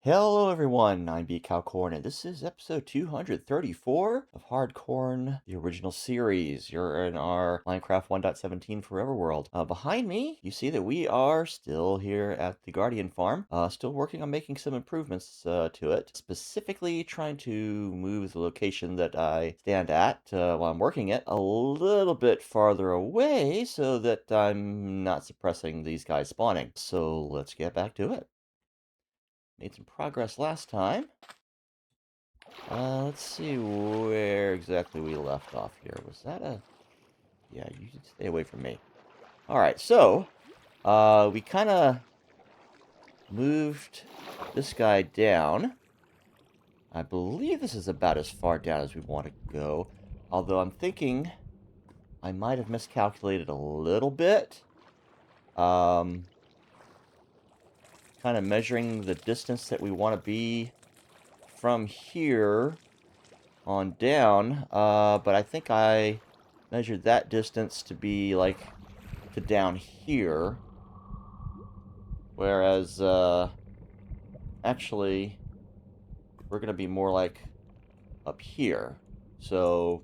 Hello everyone, I'm BCowcorn, and this is episode 234 of HardCorn, the original series. You're in our Minecraft 1.17 Forever world. Behind me, you see that we are still here at the Guardian Farm, still working on making some improvements to it, specifically trying to move the location that I stand at while I'm working it a little bit farther away so that I'm not suppressing these guys spawning. So let's get back to it. Made some progress last time. Let's see where exactly we left off here. Was that a... Yeah, you should stay away from me. Alright, so, we kind of moved this guy down. I believe this is about as far down as we want to go. Although I'm thinking I might have miscalculated a little bit. Kind of measuring the distance that we want to be from here on down, but I think I measured that distance to be like to down here, whereas actually we're gonna be more like up here, so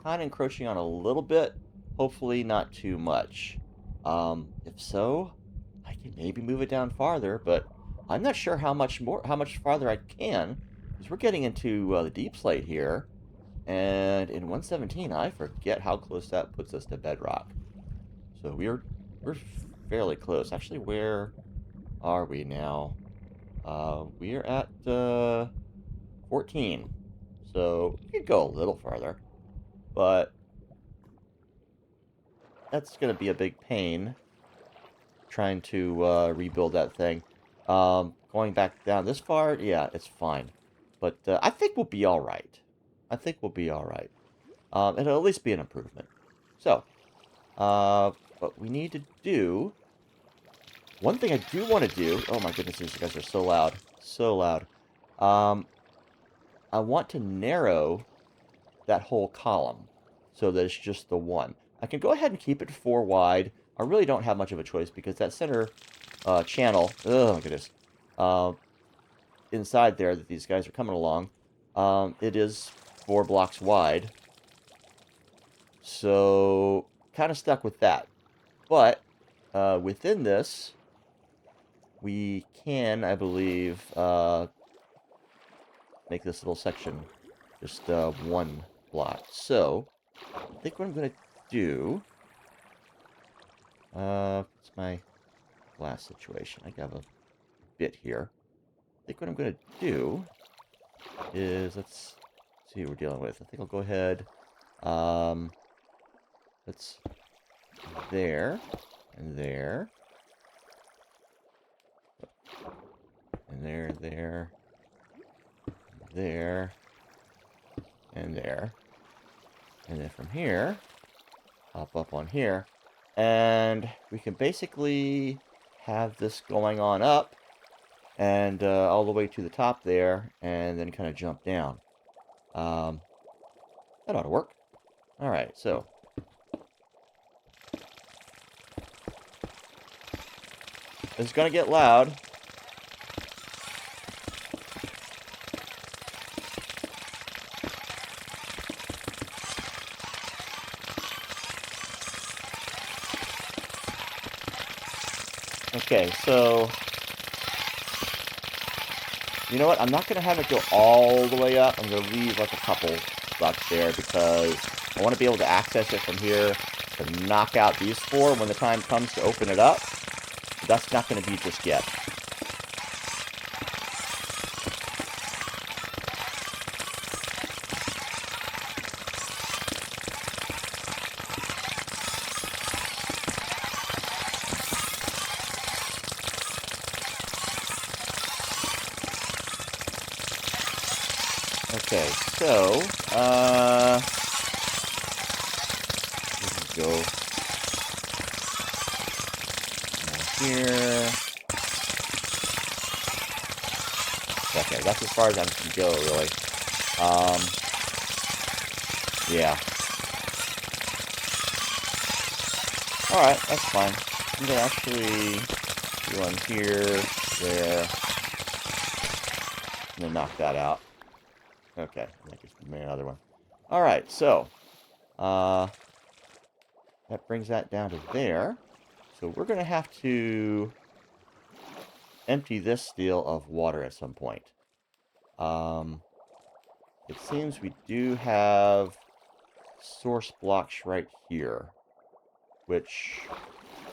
kind of encroaching on a little bit, hopefully not too much. If so, I can maybe move it down farther, but I'm not sure how much farther I can, because we're getting into the deep slate here. And in 117, I forget how close that puts us to bedrock. So we're fairly close. Actually, where are we now? We're at 14. So we could go a little farther, but that's going to be a big pain trying to rebuild that thing. Going back down this far, yeah, it's fine. But I think we'll be all right. I think we'll be all right. It'll at least be an improvement. So, what we need to do... One thing I do want to do... Oh my goodness, these guys are so loud. So loud. I want to narrow that whole column so that it's just the one. I can go ahead and keep it 4 wide. I really don't have much of a choice because that center channel... Oh my goodness. Inside there that these guys are coming along, it is 4 blocks wide. So, kind of stuck with that. But, within this, we can, I believe, make this little section just 1 block. So, I think what I'm going to do... what's my glass situation? I have a bit here. I think what I'm going to do is, let's see what we're dealing with. I think I'll go ahead, let's... There, and there, and there, there, and there. And then from here, hop up on here, and we can basically have this going on up, and all the way to the top there, and then kind of jump down. That ought to work. Alright, so... It's gonna get loud. Okay, so... You know what? I'm not going to have it go all the way up. I'm going to leave like a couple spots there because I want to be able to access it from here to knock out these 4 when the time comes to open it up. But that's not going to be just yet. Okay, so, go here. Okay, that's as far as I can go, really. Yeah. Alright, that's fine. I'm gonna actually do one here, there, And then knock that out. Okay, that gives me another one. Alright, so, that brings that down to there. So we're going to have to empty this deal of water at some point. It seems we do have source blocks right here, which I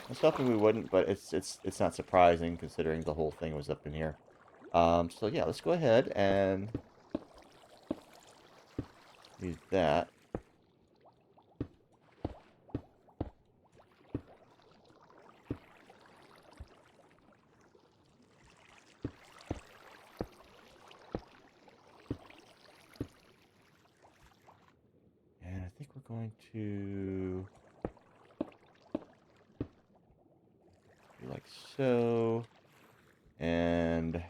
was hoping we wouldn't, but it's not surprising considering the whole thing was up in here. So yeah, let's go ahead and use that. And I think we're going to do like so, and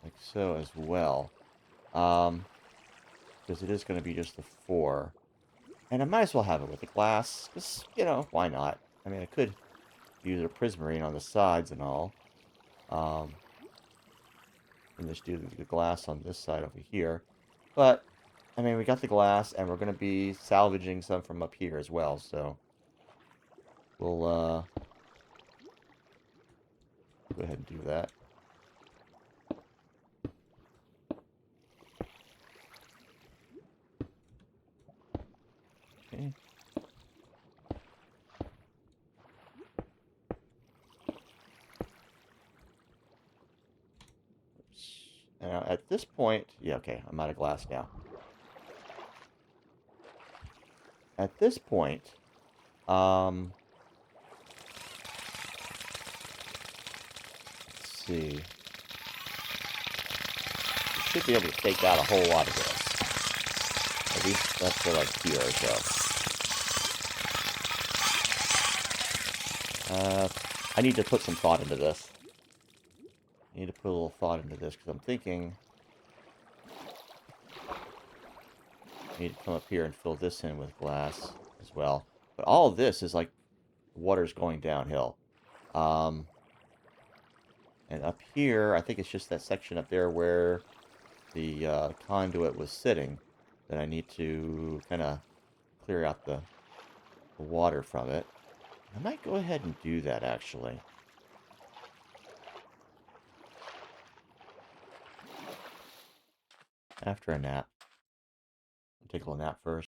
like so as well. Because it is going to be just the 4. And I might as well have it with the glass, because, you know, why not? I mean, I could use a prismarine on the sides and all. And just do the glass on this side over here. But, I mean, we got the glass, and we're going to be salvaging some from up here as well, so we'll go ahead and do that. Okay. Now, at this point, yeah, okay, I'm out of glass now. At this point, let's see. We should be able to take out a whole lot of this. At least that's for like here or so. I need to put some thought into this. I need to put a little thought into this because I'm thinking I need to come up here and fill this in with glass as well. But all of this is like water's going downhill. And up here, I think it's just that section up there where the conduit was sitting that I need to kind of clear out the water from it. I might go ahead and do that, actually. After a nap. I'll take a little nap first.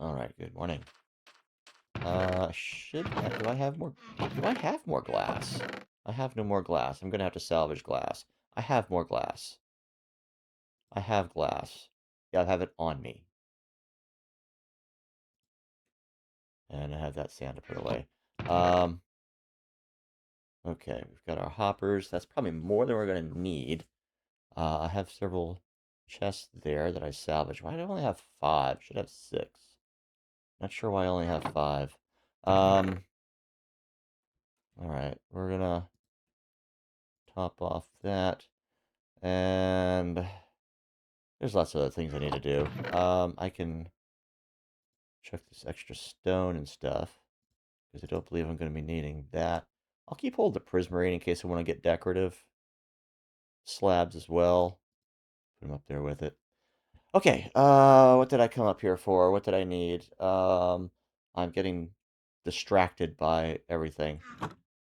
Alright, good morning. Do I have more? Do I have more glass? I have no more glass. I'm gonna have to salvage glass. I have more glass. I have glass. Yeah, I have it on me. And I have that sand to put away. Okay, we've got our hoppers. That's probably more than we're gonna need. I have several chests there that I salvaged. Why do I only have 5? Should have 6. Not sure why I only have 5. Alright, we're gonna top off that. And there's lots of other things I need to do. I can check this extra stone and stuff, because I don't believe I'm going to be needing that. I'll keep hold of the prismarine in case I want to get decorative slabs as well. Put them up there with it. Okay, what did I come up here for? What did I need? I'm getting distracted by everything.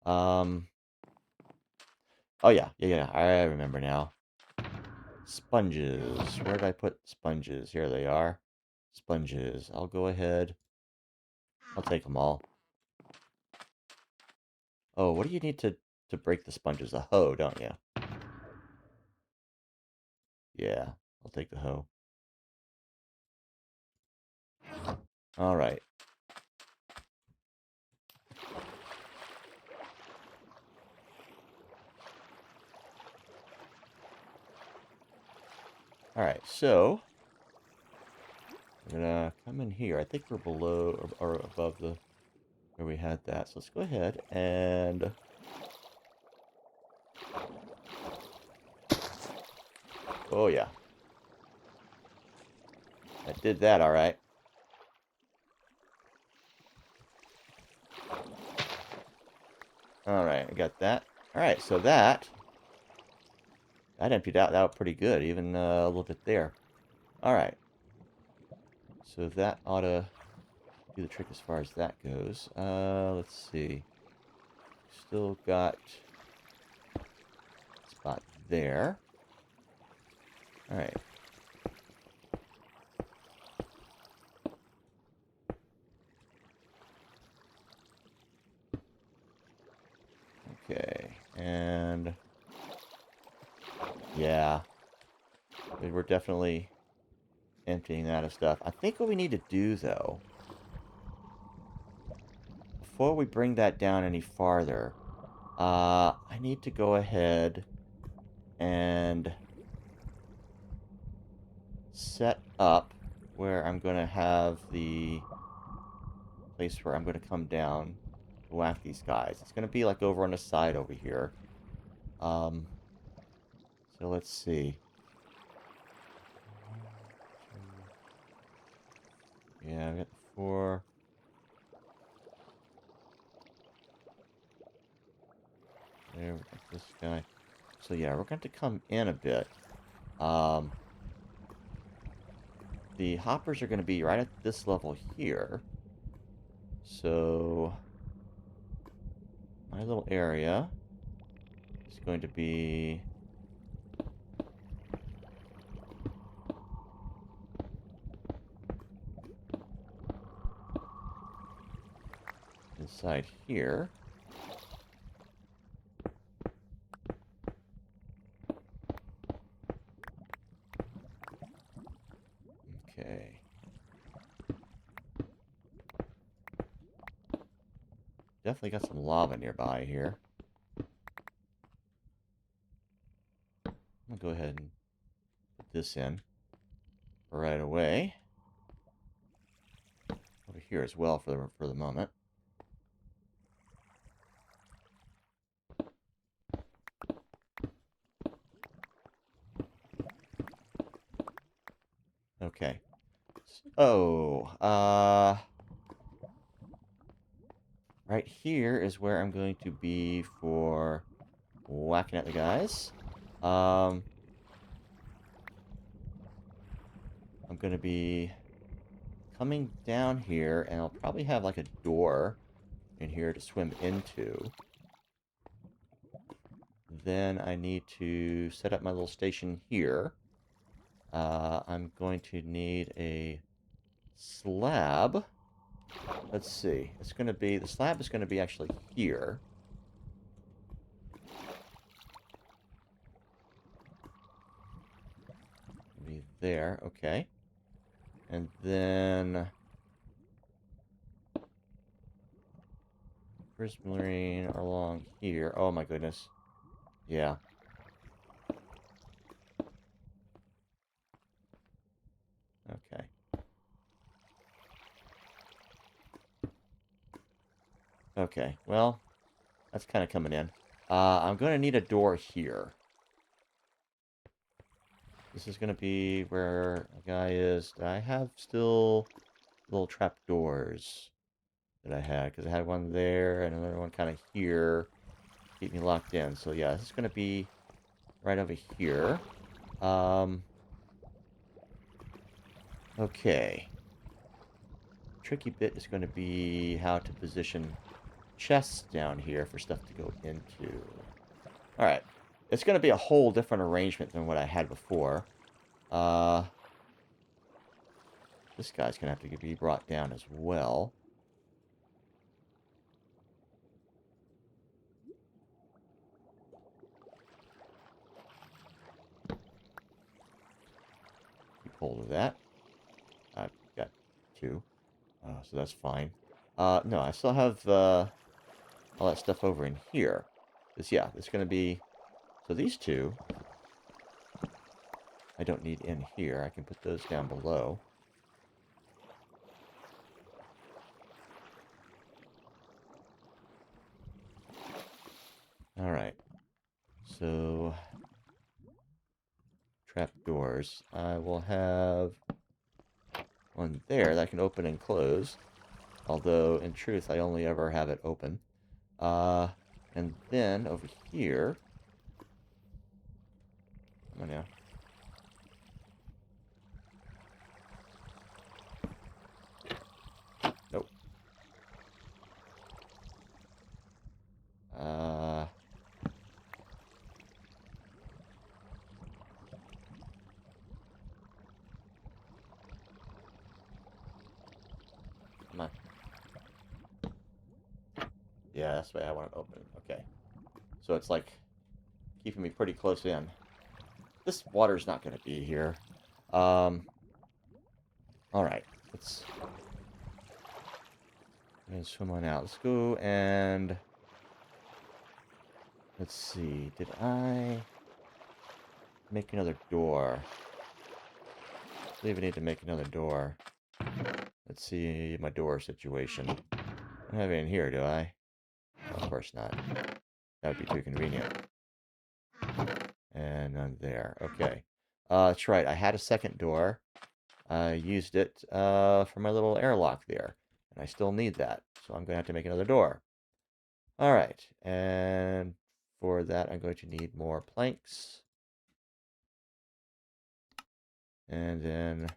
Oh yeah, I remember now. Sponges. Where did I put sponges? Here they are. Sponges. I'll go ahead. I'll take them all. Oh, what do you need to break the sponges? A hoe, don't you? Yeah, I'll take the hoe. All right. All right, so we're gonna come in here. I think we're below or above the where we had that. So let's go ahead and oh yeah, I did that. All right. Alright, I got that. Alright, so that emptied out pretty good, even a little bit there. Alright, so that ought to do the trick as far as that goes. Let's see. Still got a spot there. Alright. Okay, and yeah, we're definitely emptying that of stuff. I think what we need to do, though, before we bring that down any farther, I need to go ahead and set up where I'm going to have the place where I'm going to come down to whack these guys. It's going to be like over on the side over here. So let's see. Yeah, I got 4. There, we got this guy. So yeah, we're going to come in a bit. The hoppers are going to be right at this level here. So my little area is going to be inside here. Okay. Definitely got some lava nearby here. I'll go ahead and put this in right away. Over here as well for the moment. Okay. So, right here is where I'm going to be for whacking at the guys. I'm going to be coming down here, and I'll probably have like a door in here to swim into. Then I need to set up my little station here. I'm going to need a slab. Let's see. It's going to be, the slab is going to be actually here. Be there, okay. And then prismarine along here. Oh my goodness. Yeah. Okay. Okay, well, that's kind of coming in. I'm going to need a door here. This is going to be where a guy is. I have still little trap doors that I had, because I had one there and another one kind of here. Keep me locked in. So yeah, this is going to be right over here. Okay. Tricky bit is going to be how to position chests down here for stuff to go into. Alright. It's going to be a whole different arrangement than what I had before. This guy's going to have to be brought down as well. Keep hold of that. I've got 2. So that's fine. No, I still have all that stuff over in here. Because, yeah, it's going to be... So these 2, I don't need in here. I can put those down below. Alright. So... Trapdoors. I will have one there that I can open and close. Although, in truth, I only ever have it open. And then over here... Come on now. Nope. Come on. Yeah, that's the way I want to open it. Okay. So it's like keeping me pretty close in. This water's not going to be here. All right. Let's swim on out. Let's go and... Let's see. Did I make another door? I believe I need to make another door. Let's see my door situation. I don't have it in here, do I? Oh, of course not. That would be too convenient. And none there. Okay. That's right. I had a second door. I used it for my little airlock there. And I still need that. So I'm going to have to make another door. All right. And for that, I'm going to need more planks. And then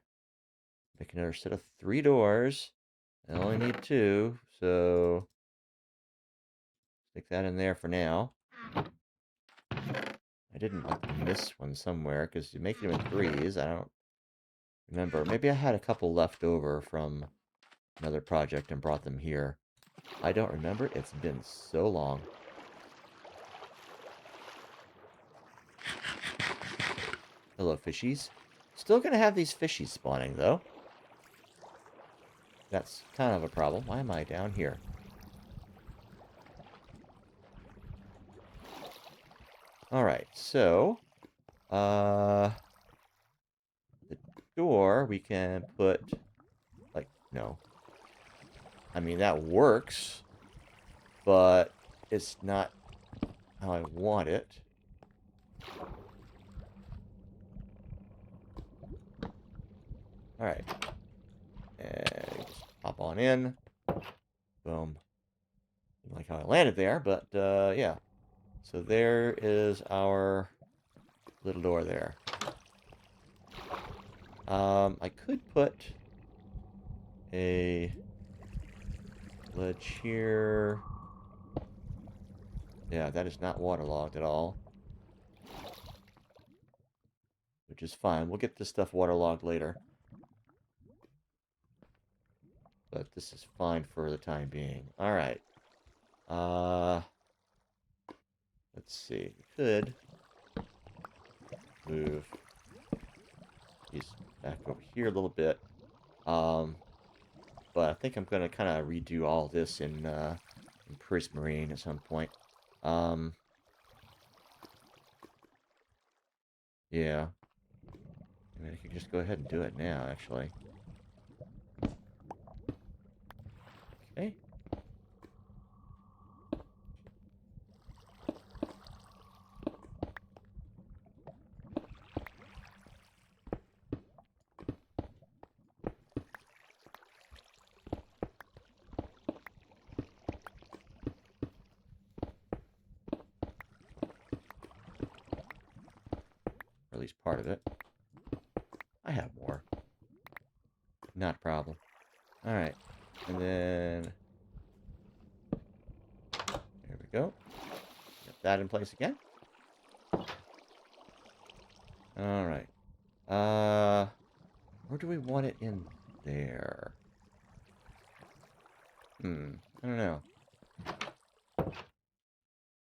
make another set of 3 doors. I only need 2, so stick that in there for now. I didn't miss one somewhere, because you make them in 3s. I don't remember. Maybe I had a couple left over from another project and brought them here. I don't remember. It's been so long. Hello, fishies. Still gonna have these fishies spawning, though. That's kind of a problem. Why am I down here? Alright, so... the door we can put... Like, no. I mean, that works. But it's not how I want it. Alright. And just hop on in. Boom. Didn't like how I landed there, but yeah. So there is our little door there. I could put a ledge here. Yeah, that is not waterlogged at all. Which is fine. We'll get this stuff waterlogged later. But this is fine for the time being. Alright. Let's see. We could move these back over here a little bit. But I think I'm going to kind of redo all this in Prismarine at some point. Yeah. I mean, I could just go ahead and do it now, actually. Okay. Or at least part of it. I have more. Not a problem. Alright. And then... There we go. Get that in place again. Alright. Where do we want it in there? I don't know.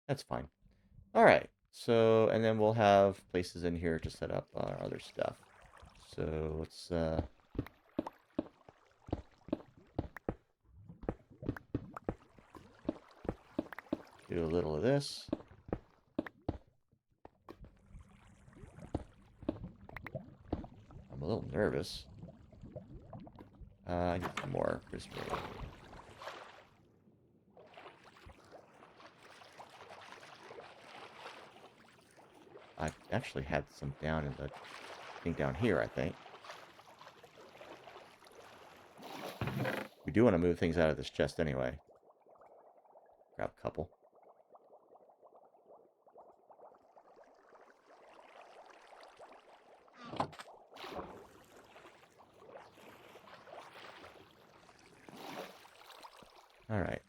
That's fine. Alright. So, and then we'll have places in here to set up our other stuff. So, let's, do a little of this. I'm a little nervous. I need some more Prismarine. I actually had some down in the thing down here, I think. We do want to move things out of this chest anyway. Grab a couple. All right.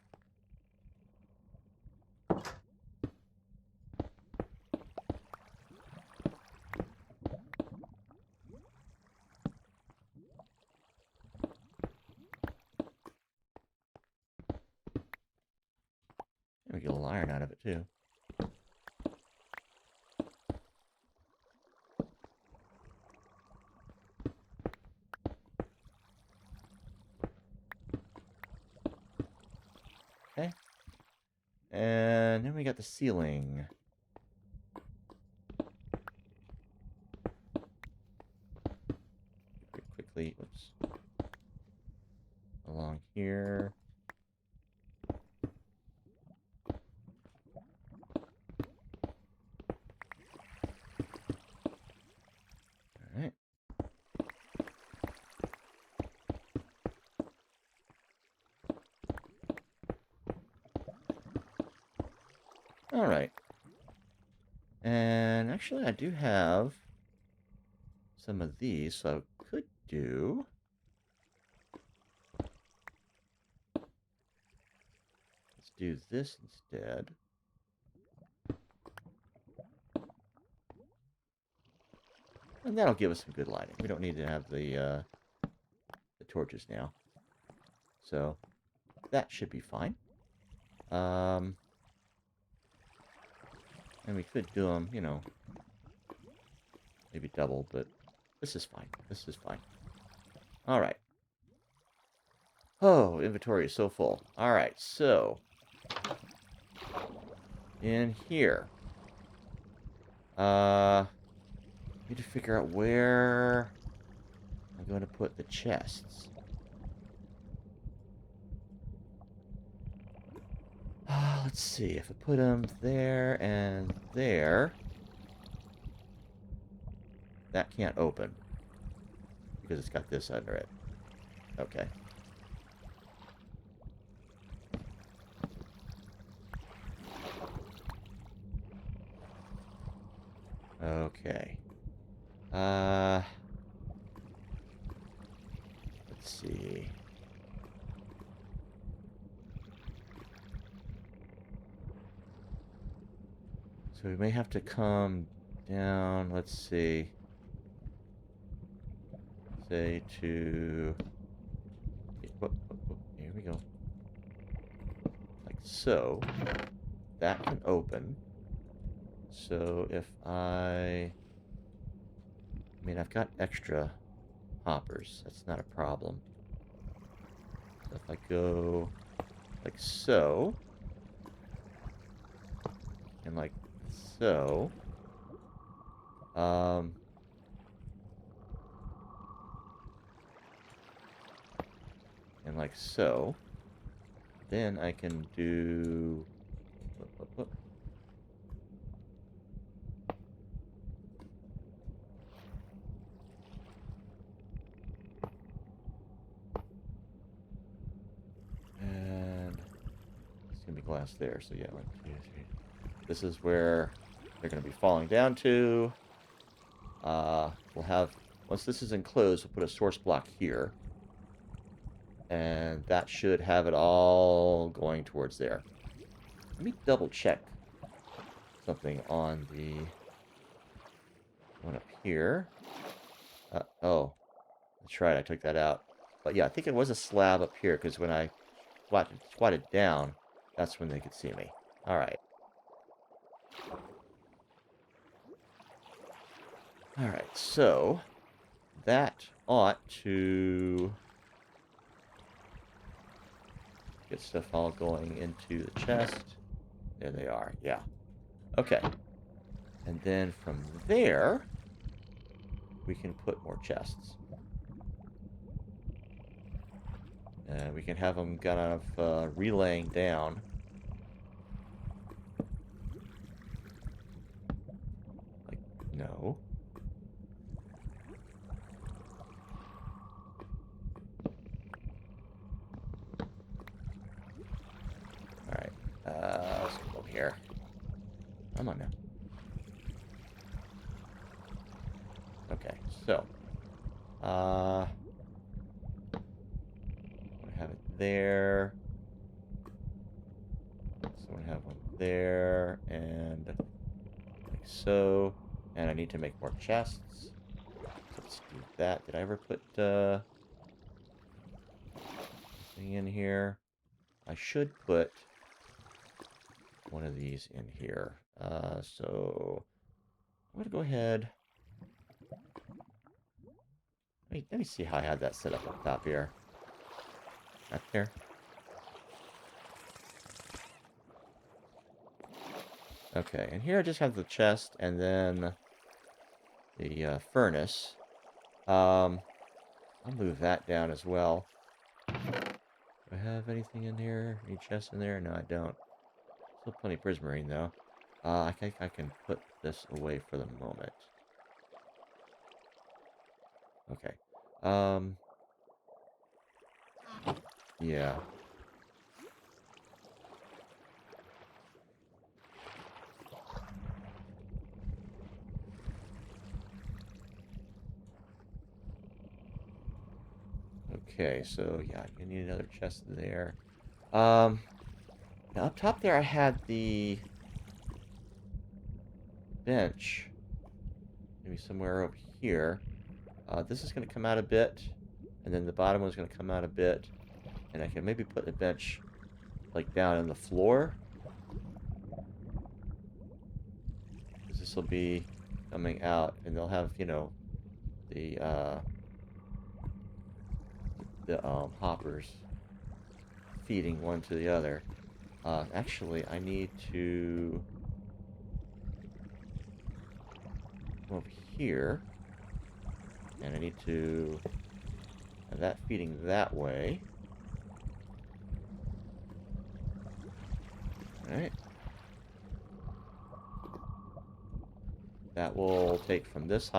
We get a little iron out of it, too. Okay. And then we got the ceiling. Quickly, oops. Along here. Alright. Alright. And actually, I do have some of these, so I could do... Let's do this instead. And that'll give us some good lighting. We don't need to have the torches now. So, that should be fine. And we could do them, you know, maybe double, but this is fine. This is fine. Alright. Oh, inventory is so full. Alright, so... in here. Need to figure out where I'm going to put the chests. Let's see. If I put them there and there, that can't open because it's got this under it. Okay. Okay. Let's see. So we may have to come down, let's see. Say to... Here we go. Like so. That can open. So if I mean, I've got extra hoppers. That's not a problem. So if I go like so, and like so, and like so, then I can do... And it's going to be glass there, so yeah, 1, 2, 3. This is where they're going to be falling down to. We'll have, once this is enclosed, we'll put a source block here. And that should have it all going towards there. Let me double check something on the one up here. Oh, that's right, I took that out. But yeah, I think it was a slab up here, because when I squatted down, that's when they could see me. Alright. Alright, so that ought to get stuff all going into the chest. There they are, yeah. Okay. And then from there, we can put more chests. We can have them kind of relaying down. Like, no. Alright, let's go over here. Come on now. Okay, so I have it there. So I have one there, and like so. And I need to make more chests. So let's do that. Did I ever put thing in here? I should put one of these in here. So I'm gonna go ahead. Let me see how I had that set up up top here. Back there. Okay, and here I just have the chest and then the furnace. I'll move that down as well. Do I have anything in here? Any chests in there? No, I don't. Still plenty of prismarine, though. I think I can put this away for the moment. Okay. Yeah. Okay, so yeah, you need another chest there. Now up top there I had the bench. Maybe somewhere over here. This is going to come out a bit, and then the bottom one's going to come out a bit, and I can maybe put the bench like down on the floor. Because this will be coming out, and they'll have, you know, the hoppers feeding one to the other. Actually, I need to come over here, and I need to have that feeding that way. Alright. That will take from this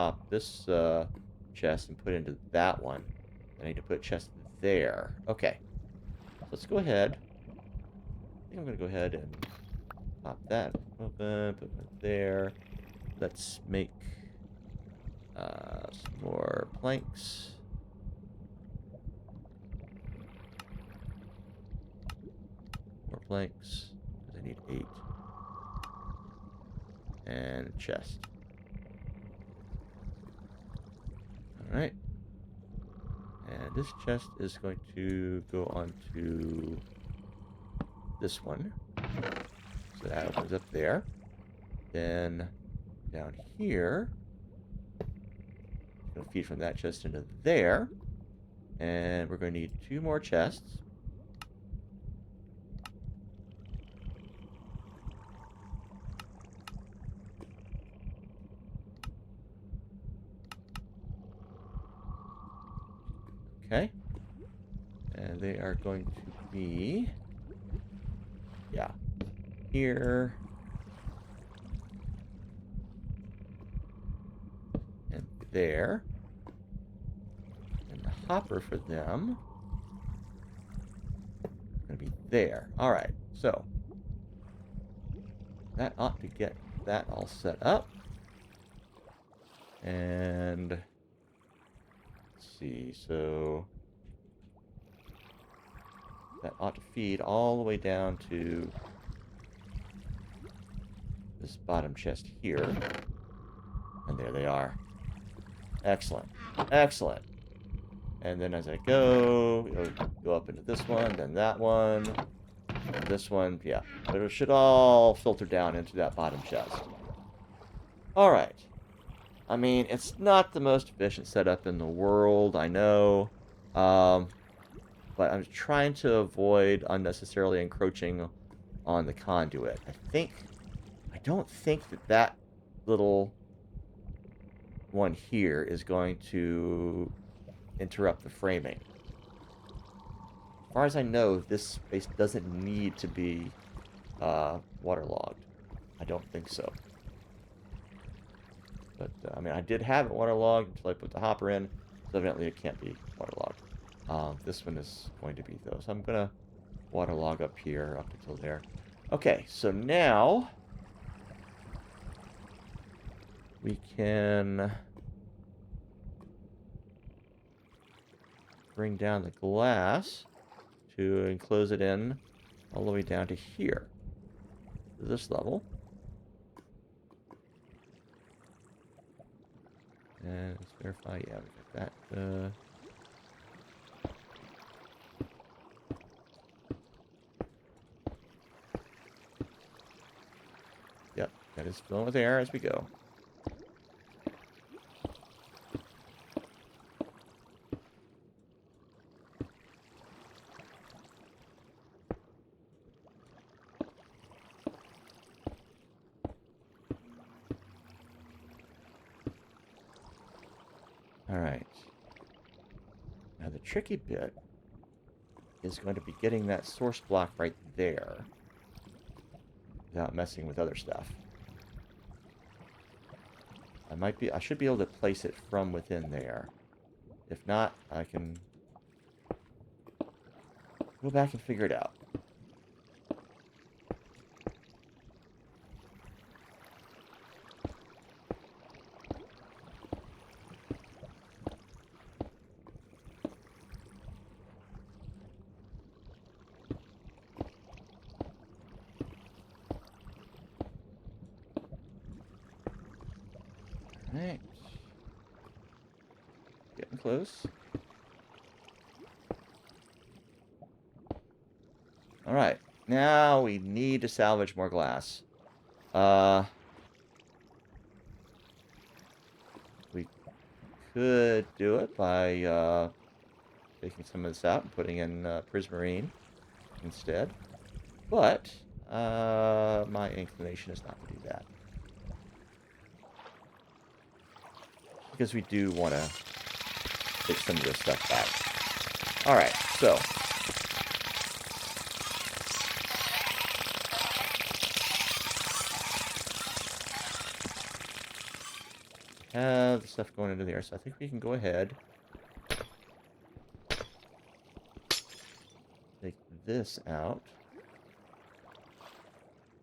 chest and put into that one. I need to put a chest there. Okay. Let's go ahead. I think I'm going to go ahead and pop that open, put it there. Let's make some more planks. More planks, because I need 8. And a chest. Alright. And this chest is going to go onto this one. So that opens up there. Then down here, going to feed from that chest into there. And we're going to need 2 more chests. Okay. And they are going to be, yeah, here. And there. And the hopper for them is going to be there. Alright, so that ought to get that all set up. And let's see, so that ought to feed all the way down to this bottom chest here. And there they are. Excellent. Excellent. And then as I go, it'll go up into this one, then that one, and this one. Yeah, but it should all filter down into that bottom chest. Alright. I mean, it's not the most efficient setup in the world, I know. But I'm trying to avoid unnecessarily encroaching on the conduit. I don't think that little one here is going to interrupt the framing. As far as I know, this space doesn't need to be waterlogged. I don't think so. But, I mean, I did have it waterlogged until I put the hopper in, so evidently it can't be waterlogged. This one is going to be, though. So I'm going to waterlog up here, up until there. Okay, so now we can bring down the glass to enclose it in all the way down to here, to this level. And let's verify, yeah, we got that. Yep, that is filling with air as we go. Alright. Now the tricky bit is going to be getting that source block right there without messing with other stuff. I should be able to place it from within there. If not, I can go back and figure it out. Alright. Getting close. Alright. Now we need to salvage more glass. We could do it by taking some of this out and putting in prismarine instead. But my inclination is not to do that. Because we do want to take some of this stuff back. Alright, so. Have the stuff going into there, so I think we can go ahead. Take this out.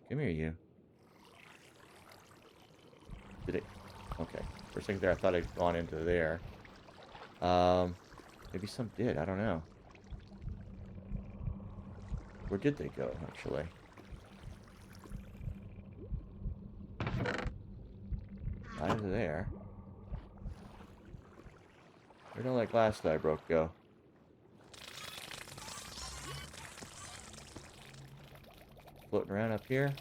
Come here, you. Did it? Okay. For a second there, I thought I'd gone into there. Maybe some did. I don't know. Where did they go, actually? Not into there. Where did all that glass that I broke go? Floating around up here?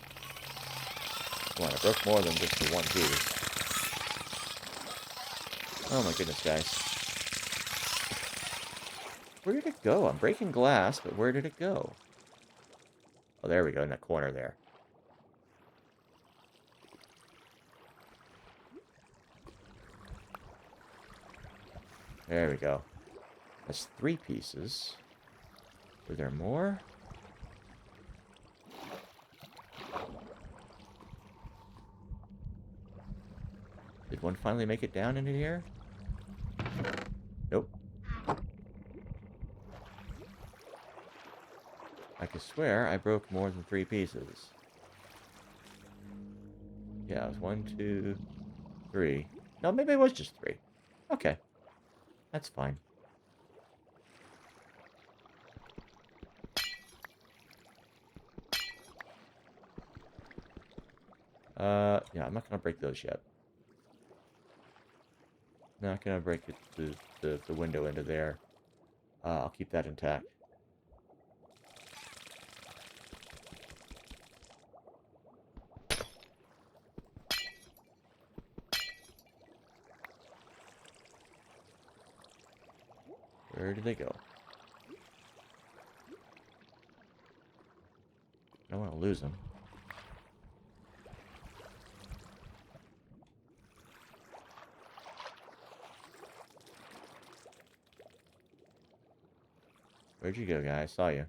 Come on, I broke more than just the one piece. Oh my goodness, guys. Where did it go? I'm breaking glass, but where did it go? Oh, there we go, in that corner there. There we go. That's 3 pieces. Were there more? Did one finally make it down into here? Nope. I could swear I broke more than 3 pieces. Yeah, it was 1, 2, 3. No, maybe it was just 3. Okay. That's fine. Yeah, I'm not gonna break those yet. Not gonna break the window into there. I'll keep that intact. Where did they go? I don't want to lose them. Where'd you go, guy? I saw you.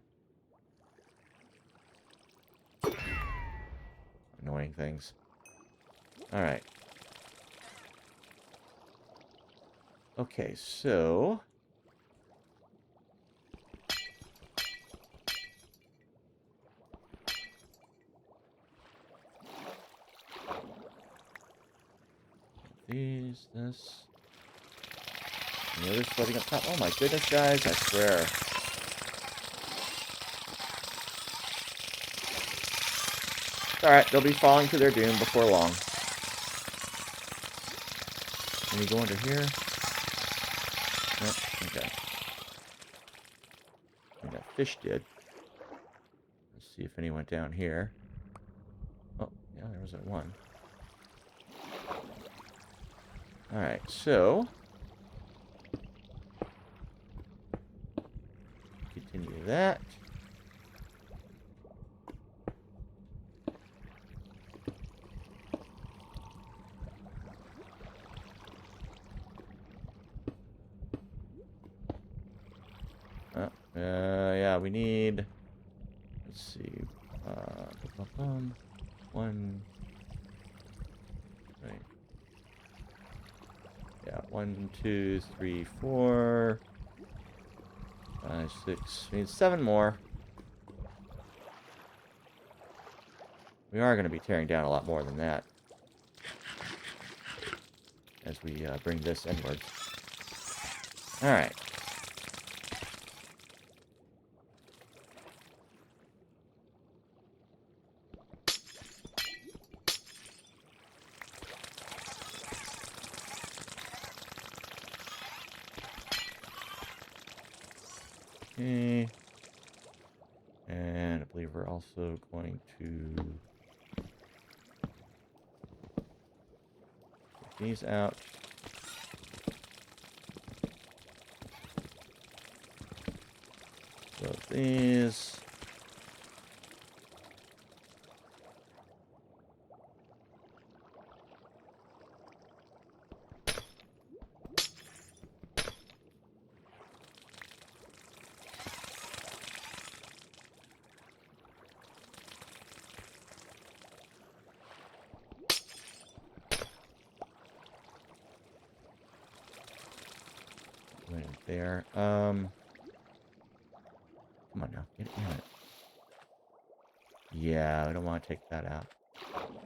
Annoying things. Alright. Okay, so... this. And the others floating up top. Oh my goodness, guys, I swear. Alright, they'll be falling to their doom before long. Can we go under here? Nope, okay. And that fish did. Let's see if any went down here. Oh, yeah, there was that one. Alright, so... continue that. Yeah, we need... let's see. One... Right. Yeah, 1, 2, 3, 4... 5, 6... we need 7 more. We are going to be tearing down a lot more than that. As we bring this inwards. Alright. Okay. And I believe we're also going to take these out. So these. Right there. Come on now, get in it. Yeah, I don't want to take that out.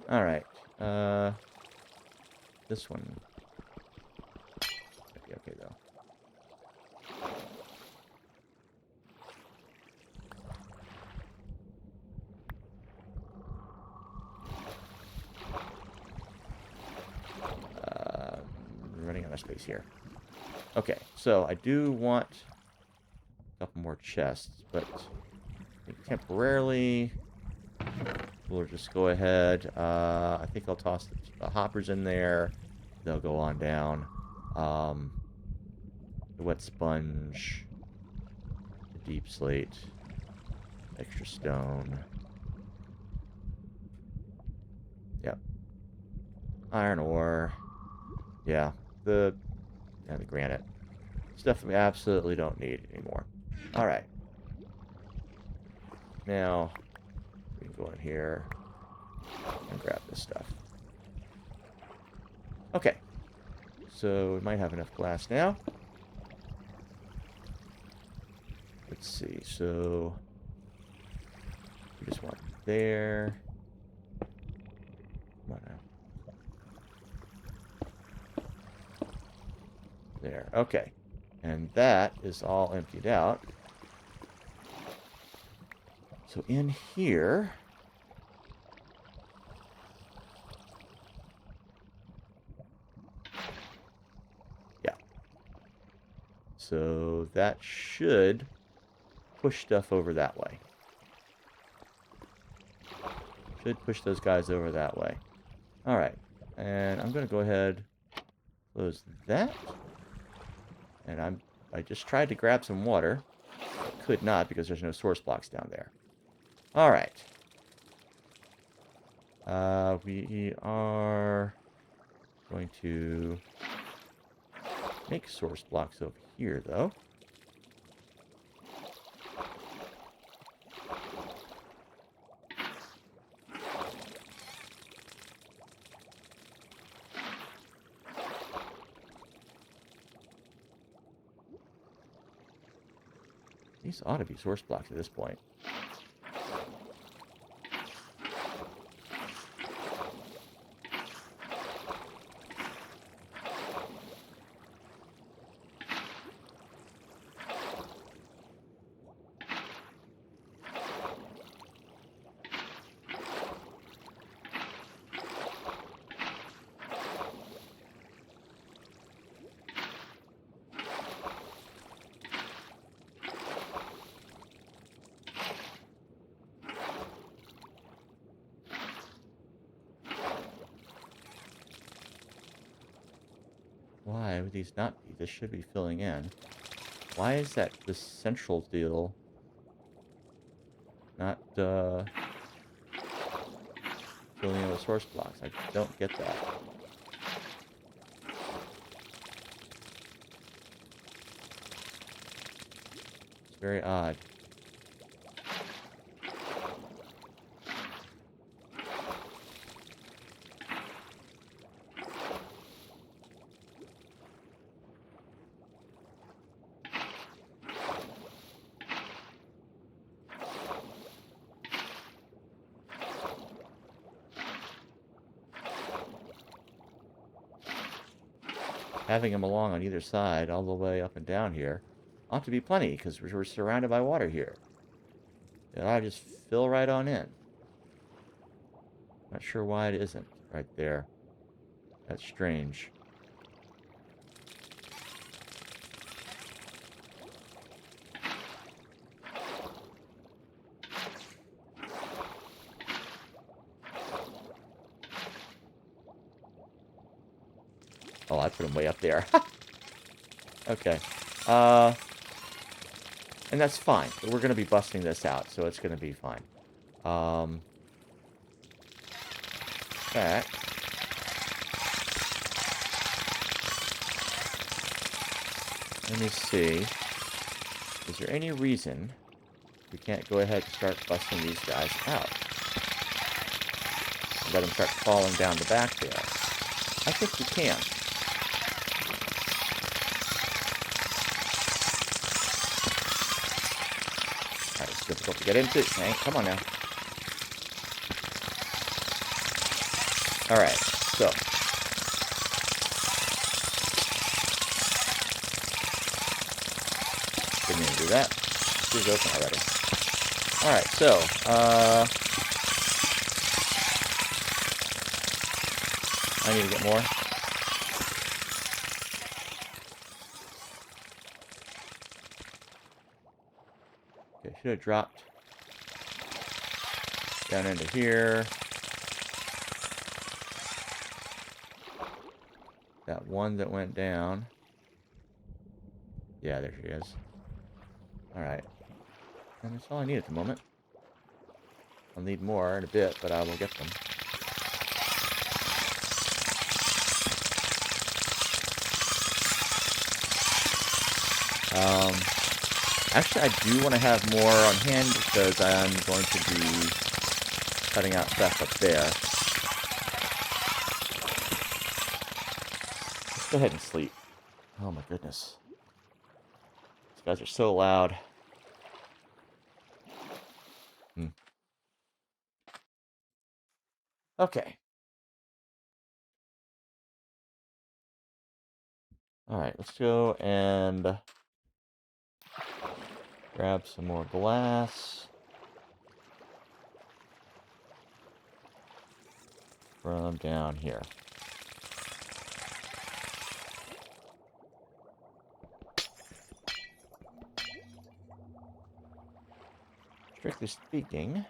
All right. This one. Might be okay though. Running out of space here. Okay, so I do want a couple more chests, but I think temporarily we'll just go ahead. I think I'll toss the hoppers in there. They'll go on down. The wet sponge, the deep slate, extra stone. Yep. Iron ore. Yeah, the granite. Stuff we absolutely don't need anymore. Alright. Now, we can go in here and grab this stuff. Okay. So, we might have enough glass now. Let's see. So, we just want there. Come on now. There. Okay. And that is all emptied out. So in here... yeah. So that should push stuff over that way. Should push those guys over that way. Alright. And I'm going to go ahead, close that. And I just tried to grab some water. Could not because there's no source blocks down there. Alright. We are going to make source blocks over here, though. These ought to be source blocks at this point. Why would these not be? This should be filling in. Why is that this central deal not filling in with source blocks? I don't get that. It's very odd. Having them along on either side, all the way up and down here, ought to be plenty, because we're surrounded by water here. It ought to just fill right on in. Not sure why it isn't right there. That's strange. Oh, I put them way up there. Okay. And that's fine. We're going to be busting this out, so it's going to be fine. Back. Let me see. Is there any reason we can't go ahead and start busting these guys out? Let them start falling down the back there. I think we can. Alright, it's difficult to get into. Hey, come on now. Alright, so. Didn't even do that. It's open already. Alright, so, I need to get more. Okay, should have dropped down into here. That one that went down. Yeah, there she is. Alright. And that's all I need at the moment. I'll need more in a bit, but I will get them. Actually, I do want to have more on hand because I'm going to be cutting out stuff up there. Let's go ahead and sleep. Oh my goodness. These guys are so loud. Okay. Alright, let's go and grab some more glass from down here. Strictly speaking,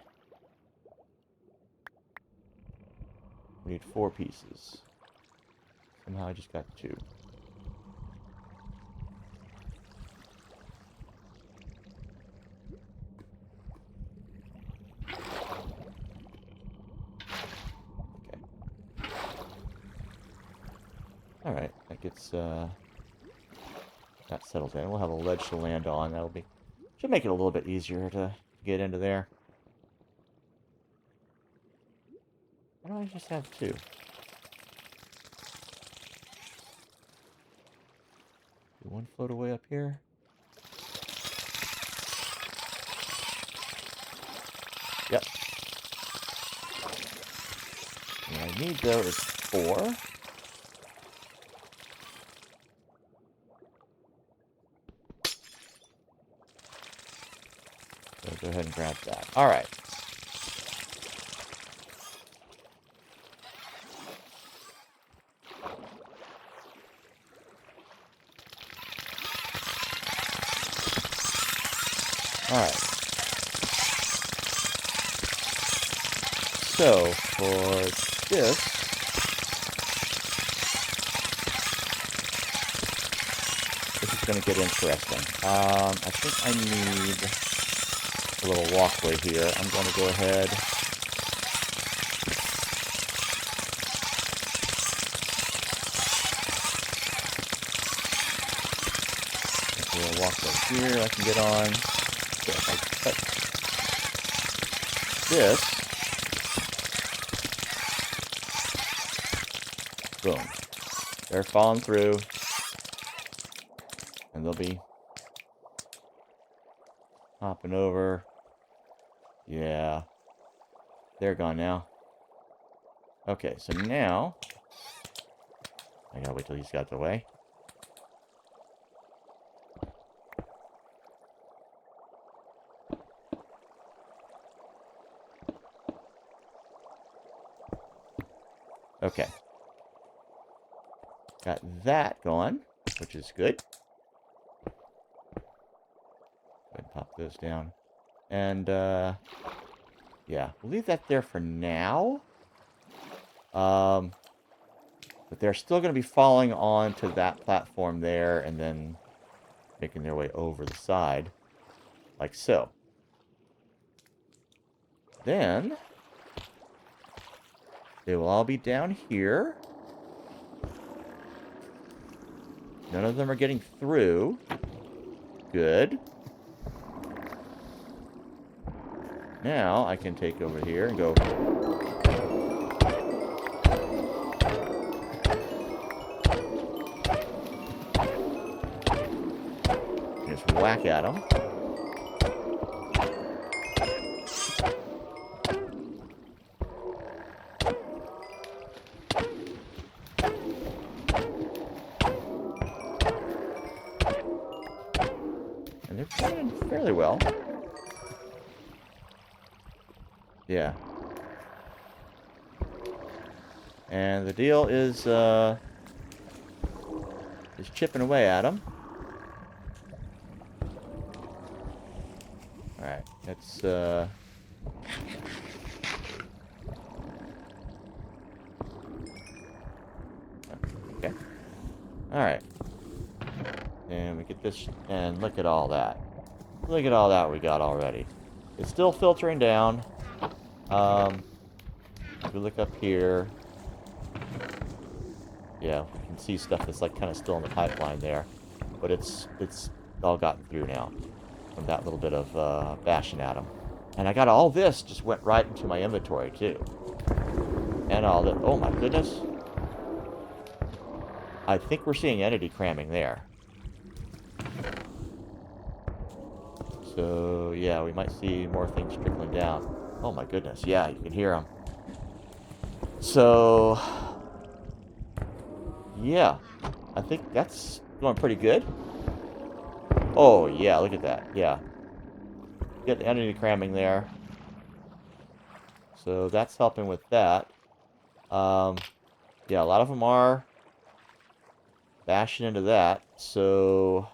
we need 4 pieces. Somehow I just got 2. Alright, that gets, that settles in. We'll have a ledge to land on. That'll be, should make it a little bit easier to get into there. Why don't I just have 2? Do 1 float away up here. Yep. What I need, though, is 4. So go ahead and grab that. All right. All right. So for this, is going to get interesting. I think I need a little walkway here. I'm going to go ahead. A little walkway here I can get on. So if I cut this, boom. They're falling through. And they'll be hopping over. Yeah. They're gone now. Okay, so now I gotta wait till he's got the way. Okay. Got that going, which is good. Go ahead and pop those down. And, yeah, we'll leave that there for now. But they're still going to be falling onto that platform there and then making their way over the side, like so. Then, they will all be down here. None of them are getting through. Good. Now, I can take over here and go... Just whack at them. And they're playing fairly well. Yeah. And the deal is chipping away at them. Alright, let's, okay. Alright. And we get this, and look at all that. Look at all that we got already. It's still filtering down. If we look up here, yeah, we can see stuff that's like kind of still in the pipeline there, but it's all gotten through now from that little bit of bashing at them. And I got all this just went right into my inventory too, and all that. Oh my goodness! I think we're seeing entity cramming there. So yeah, we might see more things trickling down. Oh my goodness! Yeah, you can hear them. So, yeah, I think that's going pretty good. Oh, yeah, look at that. Yeah. Get the entity cramming there. So that's helping with that. Yeah, a lot of them are bashing into that. So,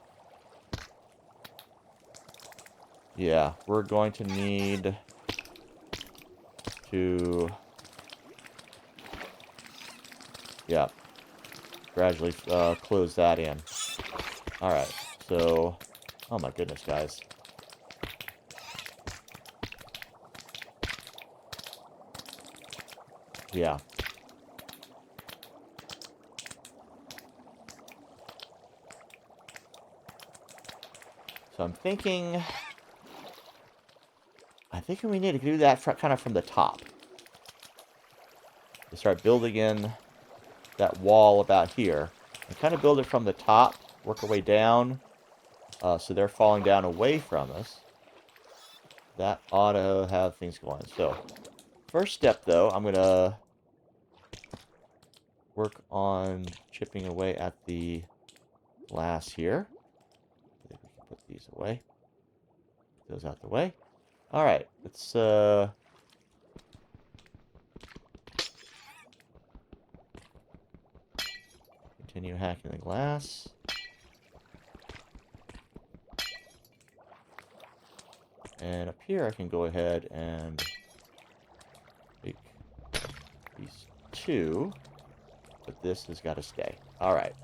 yeah, we're going to need to... Yeah. Gradually close that in. Alright, so... Oh my goodness, guys. Yeah. So I'm thinking... we need to do that kind of from the top. To start building in that wall about here. And kind of build it from the top, work our way down, so they're falling down away from us. That ought to have things going. So, first step though, I'm going to work on chipping away at the glass here. I think we can put these away. Get those out the way. Alright, let's continue hacking the glass. And up here I can go ahead and make these two, but this has got to stay. Alright.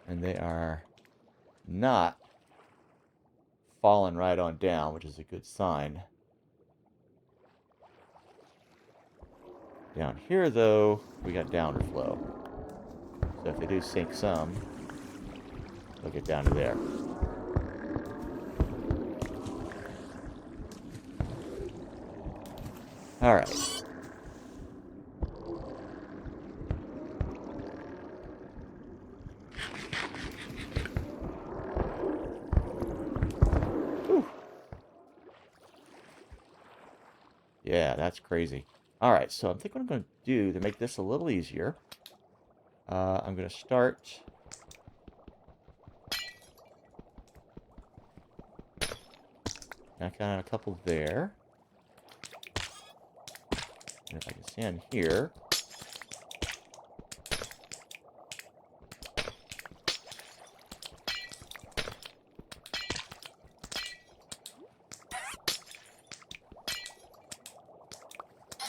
And they are not falling right on down, which is a good sign. Down here, though, we got downflow. So if they do sink some, they'll get down to there. All right. Whew. Yeah, that's crazy. All right, so I think what I'm going to do to make this a little easier, I'm going to start... Knock down a couple there. And if I can stand here...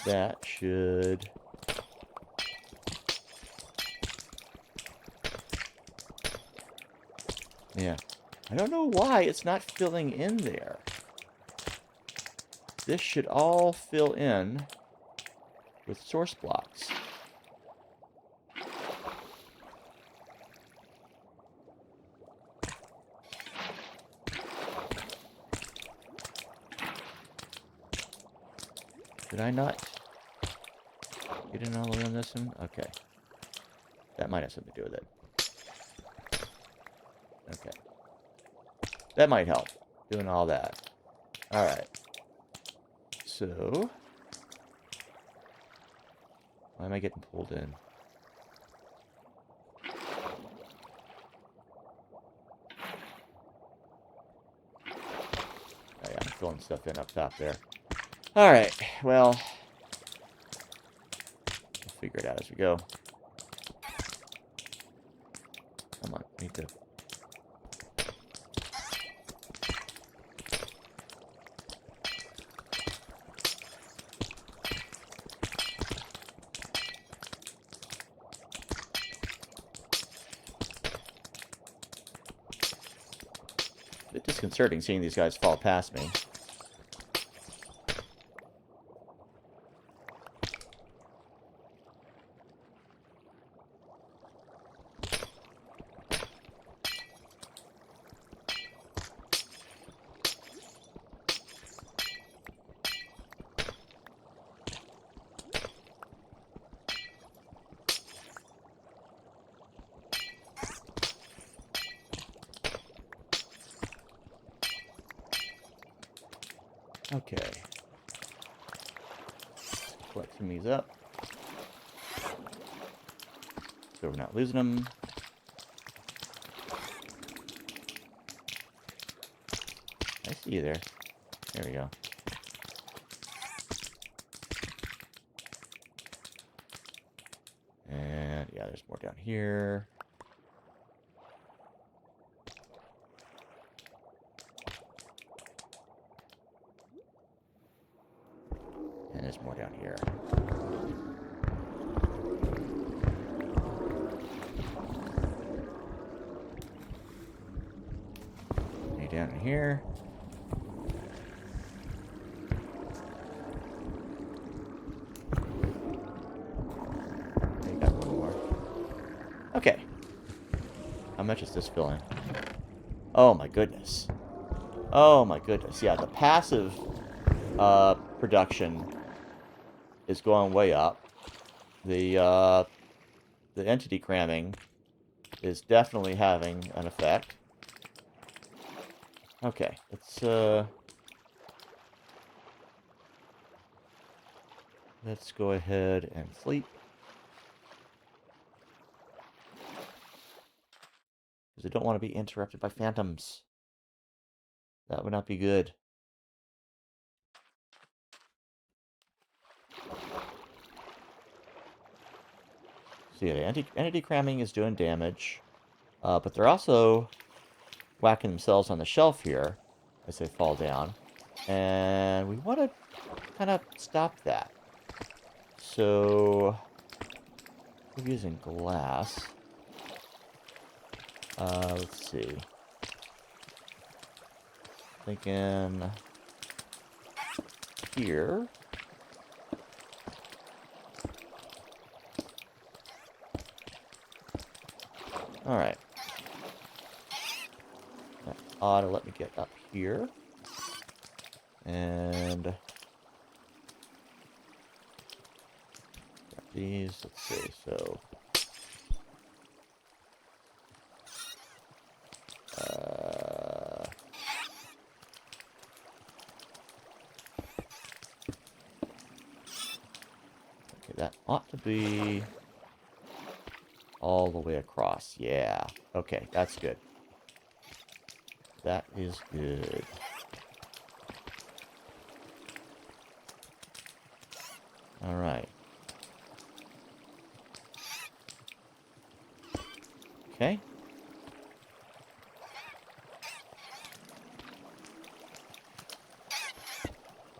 That should... Yeah. I don't know why it's not filling in there. This should all fill in with source blocks. Did I not get in all the way on this one? Okay. That might have something to do with it. Okay. That might help, doing all that. Alright. So... Why am I getting pulled in? Oh yeah, I'm filling stuff in up top there. Alright, well... We'll figure it out as we go. Come on, need to... A bit disconcerting seeing these guys fall past me. Okay. Collecting these up. So we're not losing them. I see you there. There we go. And yeah, there's more down here. And there's more down here. Any down in here. Got one more. Okay. How much is this filling? Oh my goodness. Oh my goodness. Yeah, the passive production is going way up. The entity cramming is definitely having an effect. Okay, let's go ahead and sleep. Because I don't want to be interrupted by phantoms. That would not be good. So yeah, the entity cramming is doing damage. But they're also whacking themselves on the shelf here as they fall down. And we want to kind of stop that. So we're using glass. Let's see. Thinking here. All right. That ought to let me get up here. And got these. Let's see. So okay, that ought to be all the way across. Yeah. Okay, that's good. That is good. All right. Okay.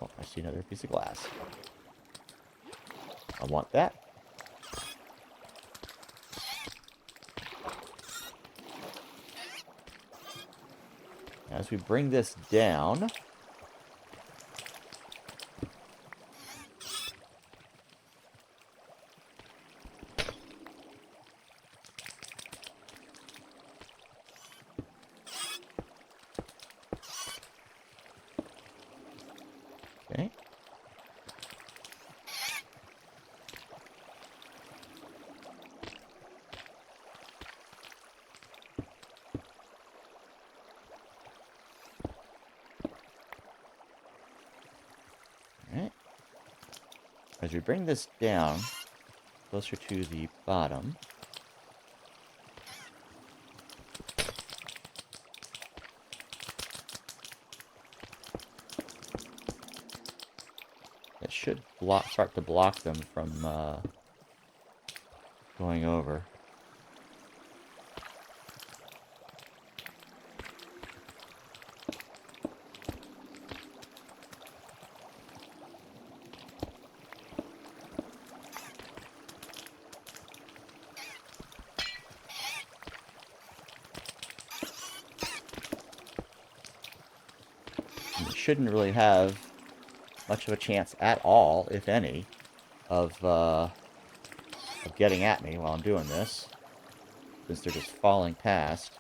Oh, I see another piece of glass. I want that. As we bring this down, okay. All right. As we bring this down closer to the bottom, it should start to block them from going over. And it shouldn't really have much of a chance at all, if any, of getting at me while I'm doing this, since they're just falling past.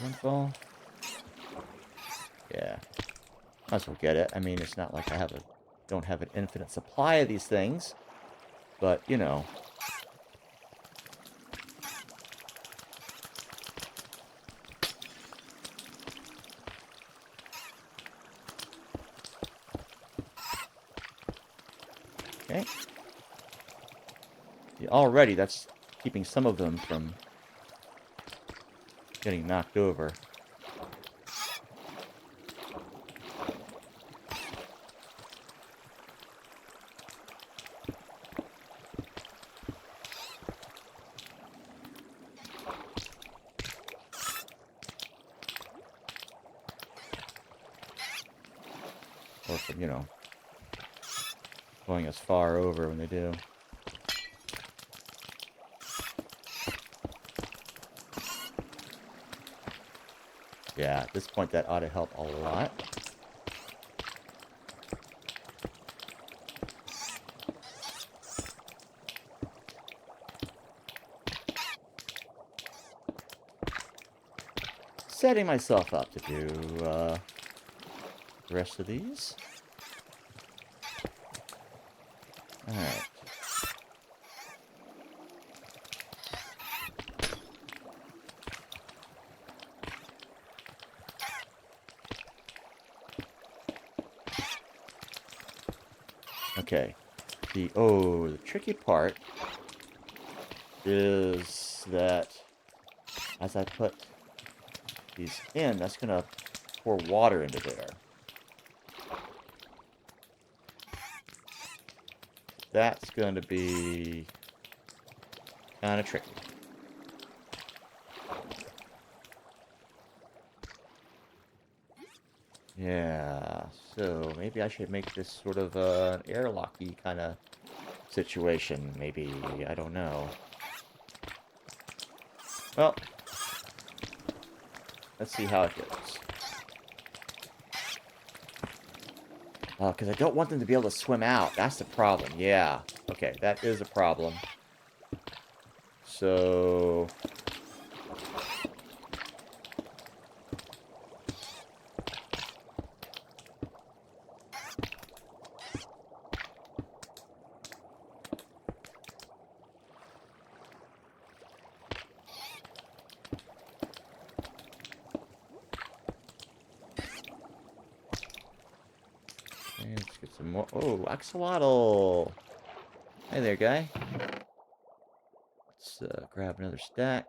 One fall. Yeah. Might as well get it. I mean, it's not like I don't have an infinite supply of these things, but, you know. Okay. See, already that's keeping some of them from getting knocked over. Or from, you know, going as far over when they do. Yeah, at this point that ought to help a lot. Setting myself up to do the rest of these. Alright. Okay. The tricky part is that as I put these in, that's gonna pour water into there. That's going to be kind of tricky. Yeah, so maybe I should make this sort of an airlocky kind of situation, maybe. I don't know. Well, let's see how it goes. Because I don't want them to be able to swim out. That's the problem. Yeah. Okay, that is a problem. So... and let's get some more... Oh, axolotl! Hey there, guy. Let's grab another stack.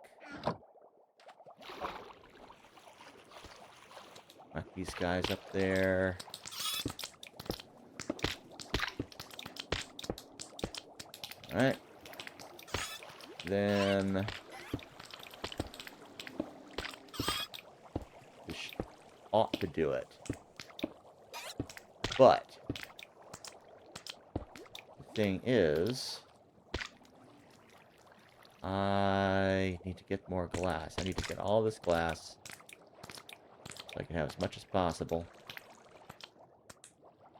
Knock these guys up there. Alright. Then... this ought to do it. But... the thing is... I need to get more glass. I need to get all this glass so I can have as much as possible.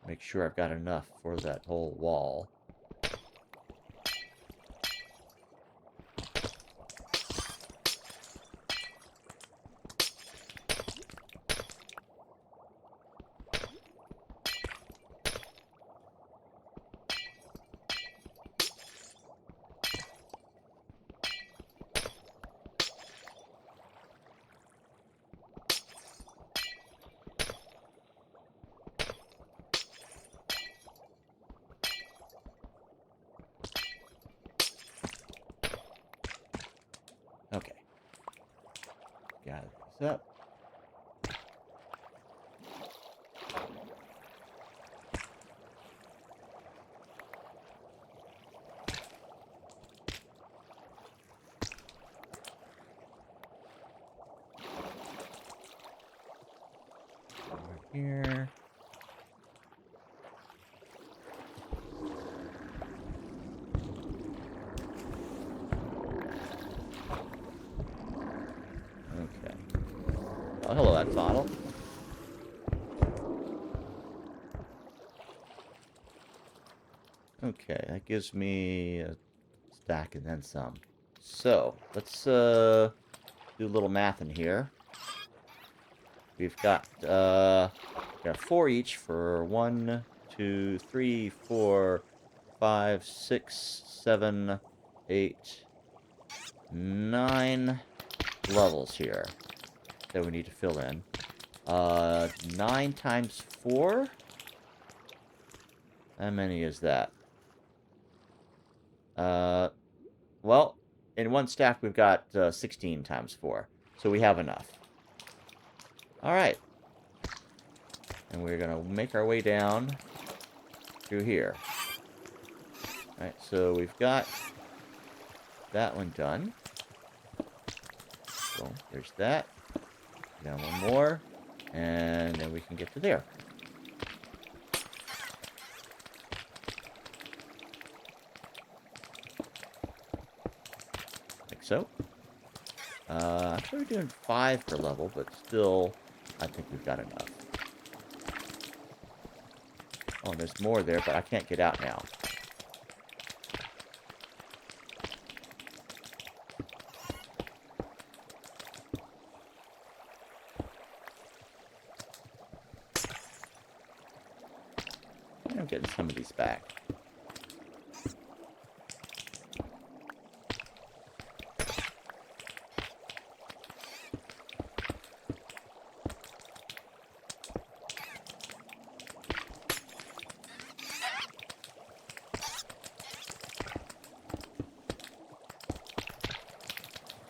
Make sure I've got enough for that whole wall. Okay. Gather this up. Over here. Okay. Oh, hello, that bottle. Okay, that gives me a stack and then some. So, let's do a little math in here. We've got 4 each for 1, 2, 3, 4, 5, 6, 7, 8, 9 levels here that we need to fill in. 9 times 4? How many is that? Well, in one stack we've got 16 times 4. So we have enough. Alright. And we're going to make our way down through here. Alright, so we've got that one done. So there's that. Down one more. And then we can get to there. Like so. Actually we're doing 5 per level, but still, I think we've got enough. Oh, there's more there, but I can't get out now. And I'm getting some of these back.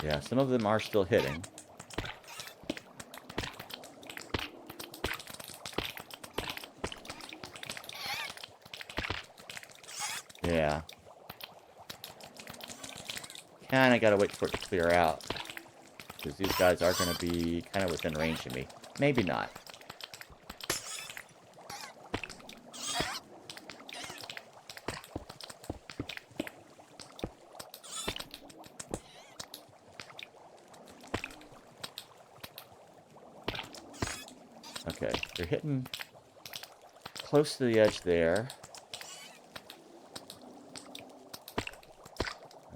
Yeah, some of them are still hitting. Yeah. Kinda gotta wait for it to clear out. Because these guys are gonna be kind of within range of me. Maybe not. Okay, they're hitting close to the edge there.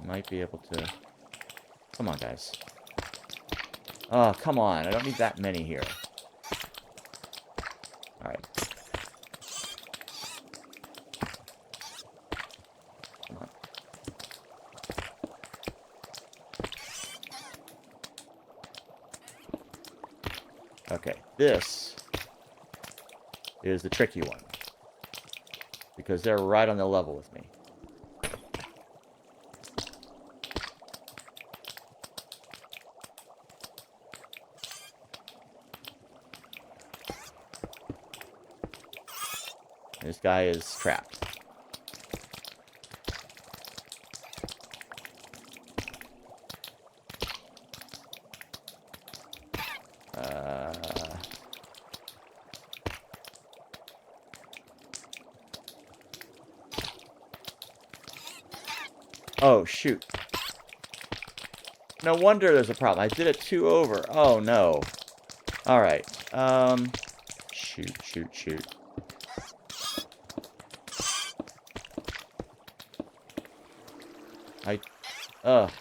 I might be able to... Come on, guys. Oh, come on. I don't need that many here. Alright. Come on. Okay, this is the tricky one. Because they're right on the level with me. This guy is trapped. Oh, shoot. No wonder there's a problem. I did it 2 over. Oh, no. Alright. Shoot. Ugh.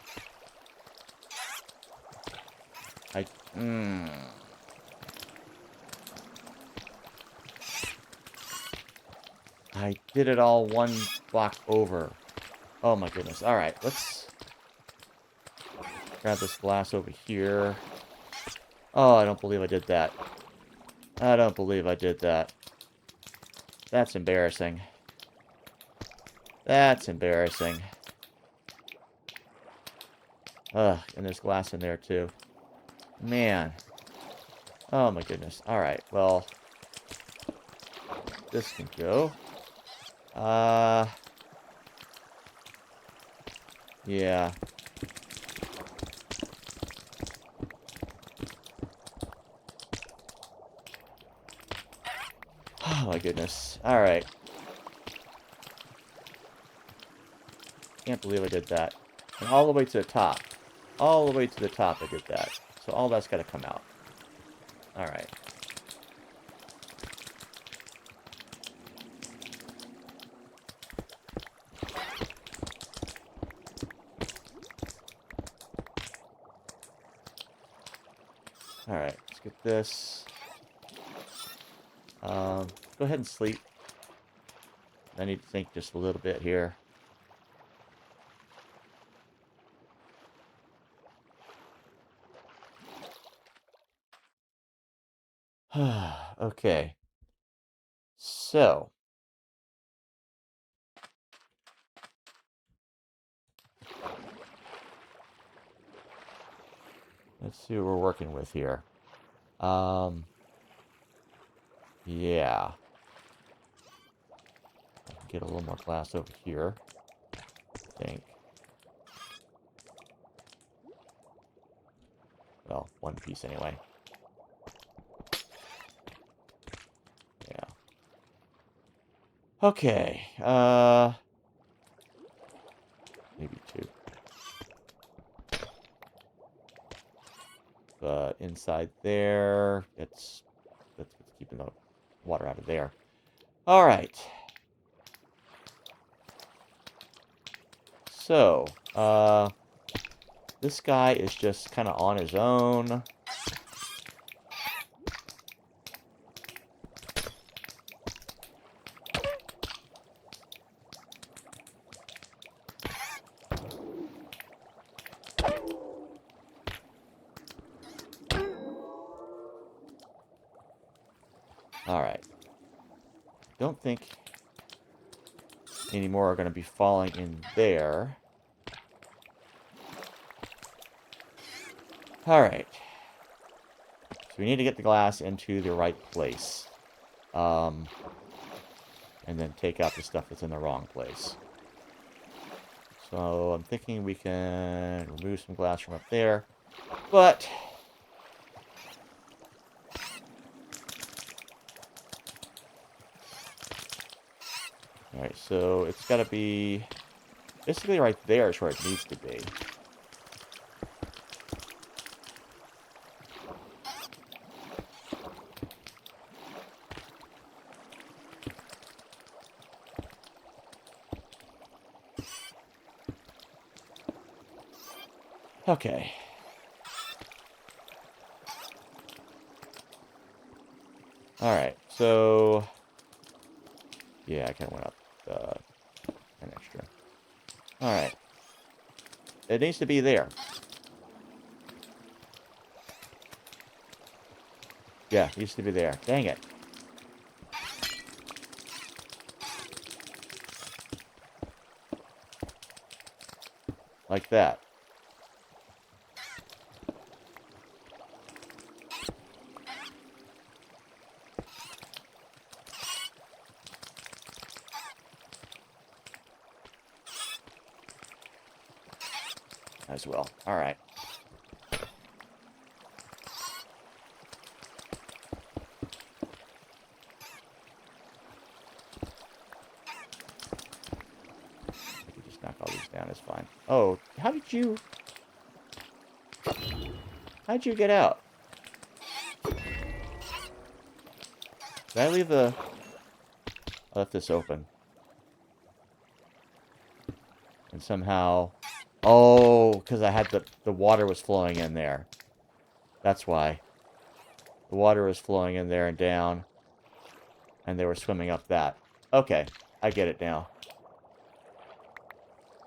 I did it all 1 block over. Oh my goodness. Alright, let's grab this glass over here. Oh, I don't believe I did that. I don't believe I did that. That's embarrassing. That's embarrassing. Ugh, and there's glass in there too. Man. Oh my goodness. Alright, well. This can go. Yeah. Oh my goodness. Alright. Can't believe I did that. And all the way to the top. All the way to the top I did that. So all that's got to come out. Alright. Alright, let's get this. Go ahead and sleep. I need to think just a little bit here. Okay. So. Let's see what we're working with here. Yeah. I can get a little more glass over here, I think. Well, 1 piece anyway. Yeah. Okay, maybe 2. But inside there, that's what's keeping the water out of there. All right. So, this guy is just kind of on his own. Alright. Don't think any more are going to be falling in there. Alright. So we need to get the glass into the right place. And then take out the stuff that's in the wrong place. So I'm thinking we can remove some glass from up there. But... Alright, so it's got to be basically right there is where it needs to be. Okay. Alright, so... yeah, I kind of went up an extra. Alright. It needs to be there. Yeah, it needs to be there. Dang it. Like that. As well. Alright. Just knock all these down is fine. Oh, how did you... how'd you get out? Did I leave the... I left this open. And somehow... oh, because I had the water was flowing in there. That's why. The water was flowing in there and down. And they were swimming up that. Okay, I get it now.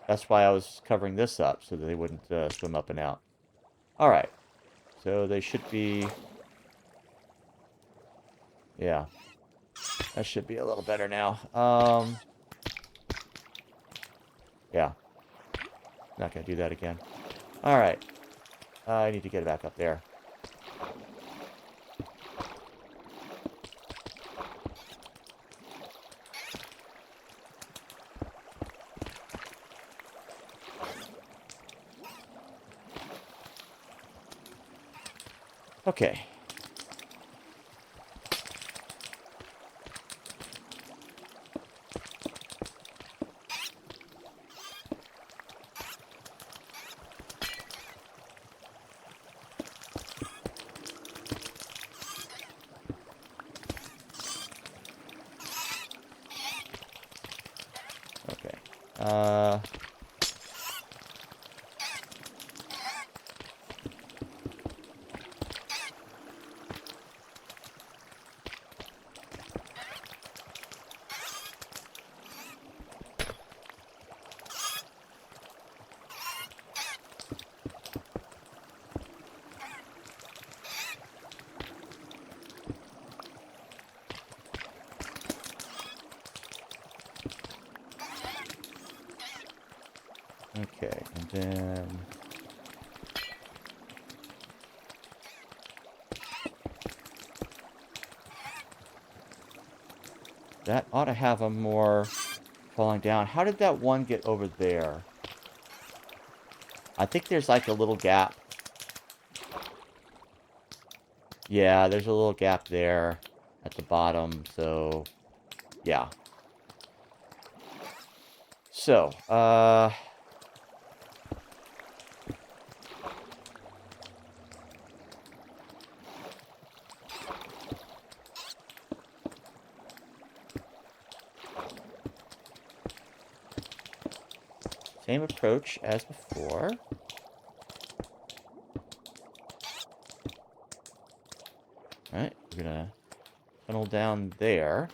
That's why I was covering this up, so that they wouldn't swim up and out. Alright. So they should be... yeah. That should be a little better now. Yeah. Not gonna do that again. Alright. I need to get it back up there. Okay. Okay. Okay, and then... that ought to have a more falling down. How did that one get over there? I think there's like a little gap. Yeah, there's a little gap there at the bottom, so... yeah. So, same approach as before. Alright, we're gonna tunnel down there,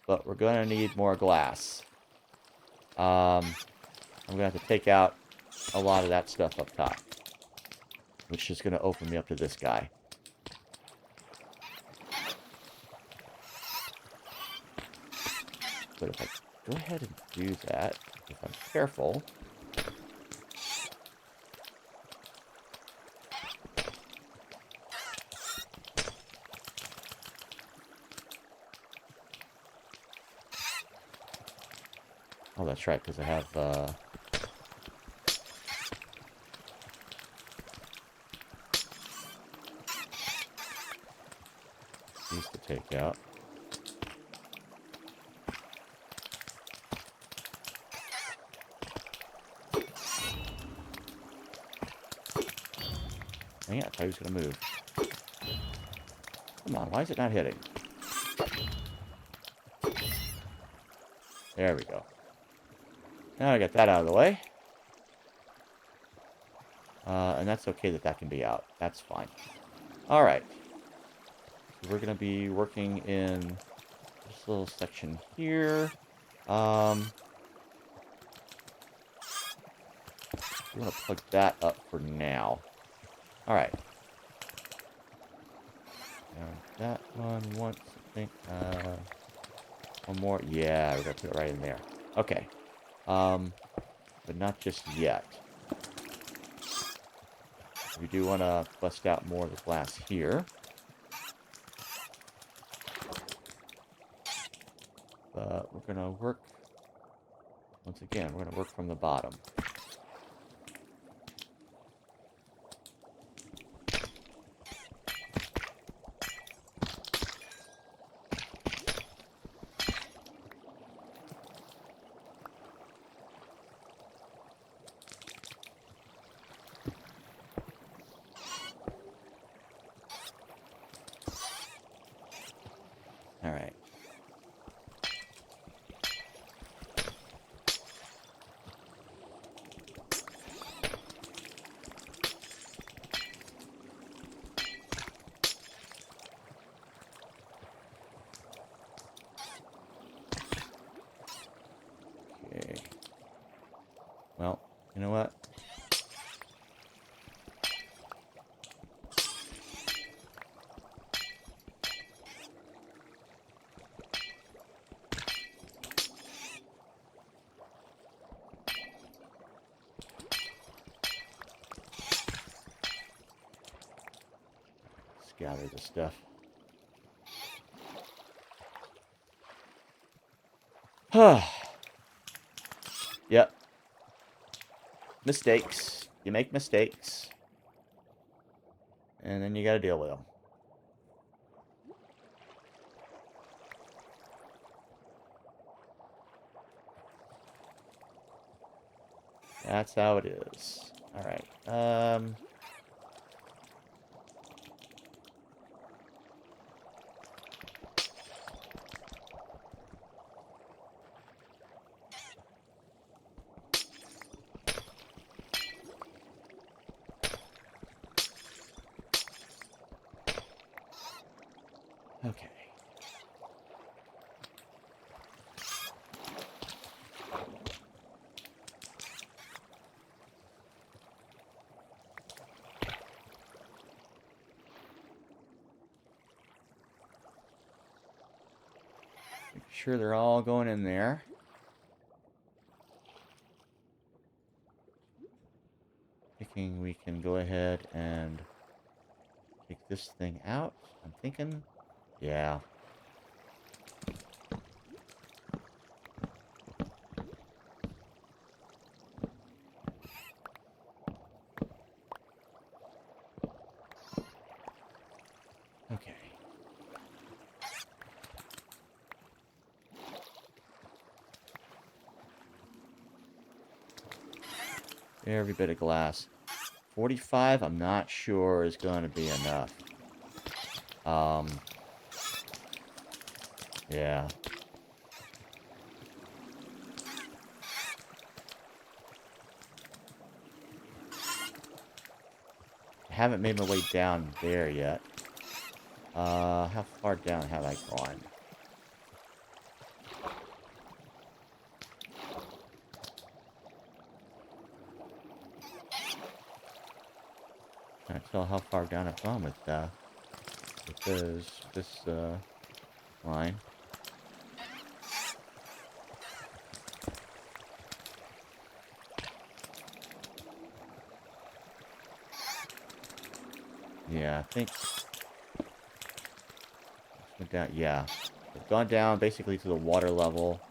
but we're gonna need more glass. I'm gonna have to take out a lot of that stuff up top, which is gonna open me up to this guy. But if I go ahead and do that, if I'm careful... oh, that's right, because I have, these to take out. Dang it, I thought he was going to move. Come on, why is it not hitting? There we go. Now I got that out of the way. And that's okay that that can be out. That's fine. All right. So we're going to be working in this little section here. We want to plug that up for now. All right. Now that one wants, I think, one more. Yeah, we're going to put it right in there. Okay. But not just yet. We do want to bust out more of the glass here. But we're going to work, once again, we're going to work from the bottom. All right. Okay. Well, you know what? Let's gather the stuff. Yep. Mistakes. You make mistakes. And then you gotta deal with them. That's how it is. Alright. Okay. Make sure they're all going in there. Thinking we can go ahead and take this thing out. I'm thinking, yeah. Okay. Every bit of glass. 45, I'm not sure is going to be enough. Yeah. I haven't made my way down there yet. How far down have I gone? Can't tell how far down I've gone with this line. Yeah, I think went down. Yeah, it's gone down basically to the water level.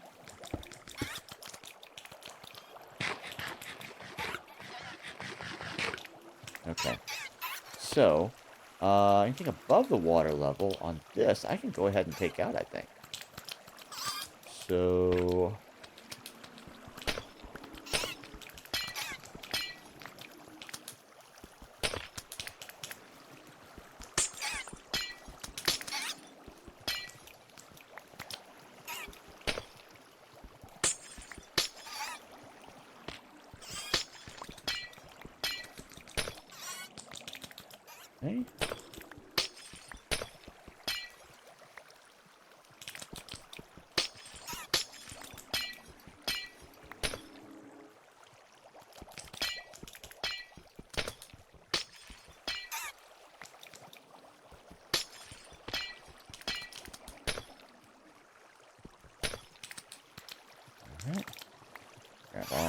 Okay, so anything above the water level on this, I can go ahead and take out, I think. So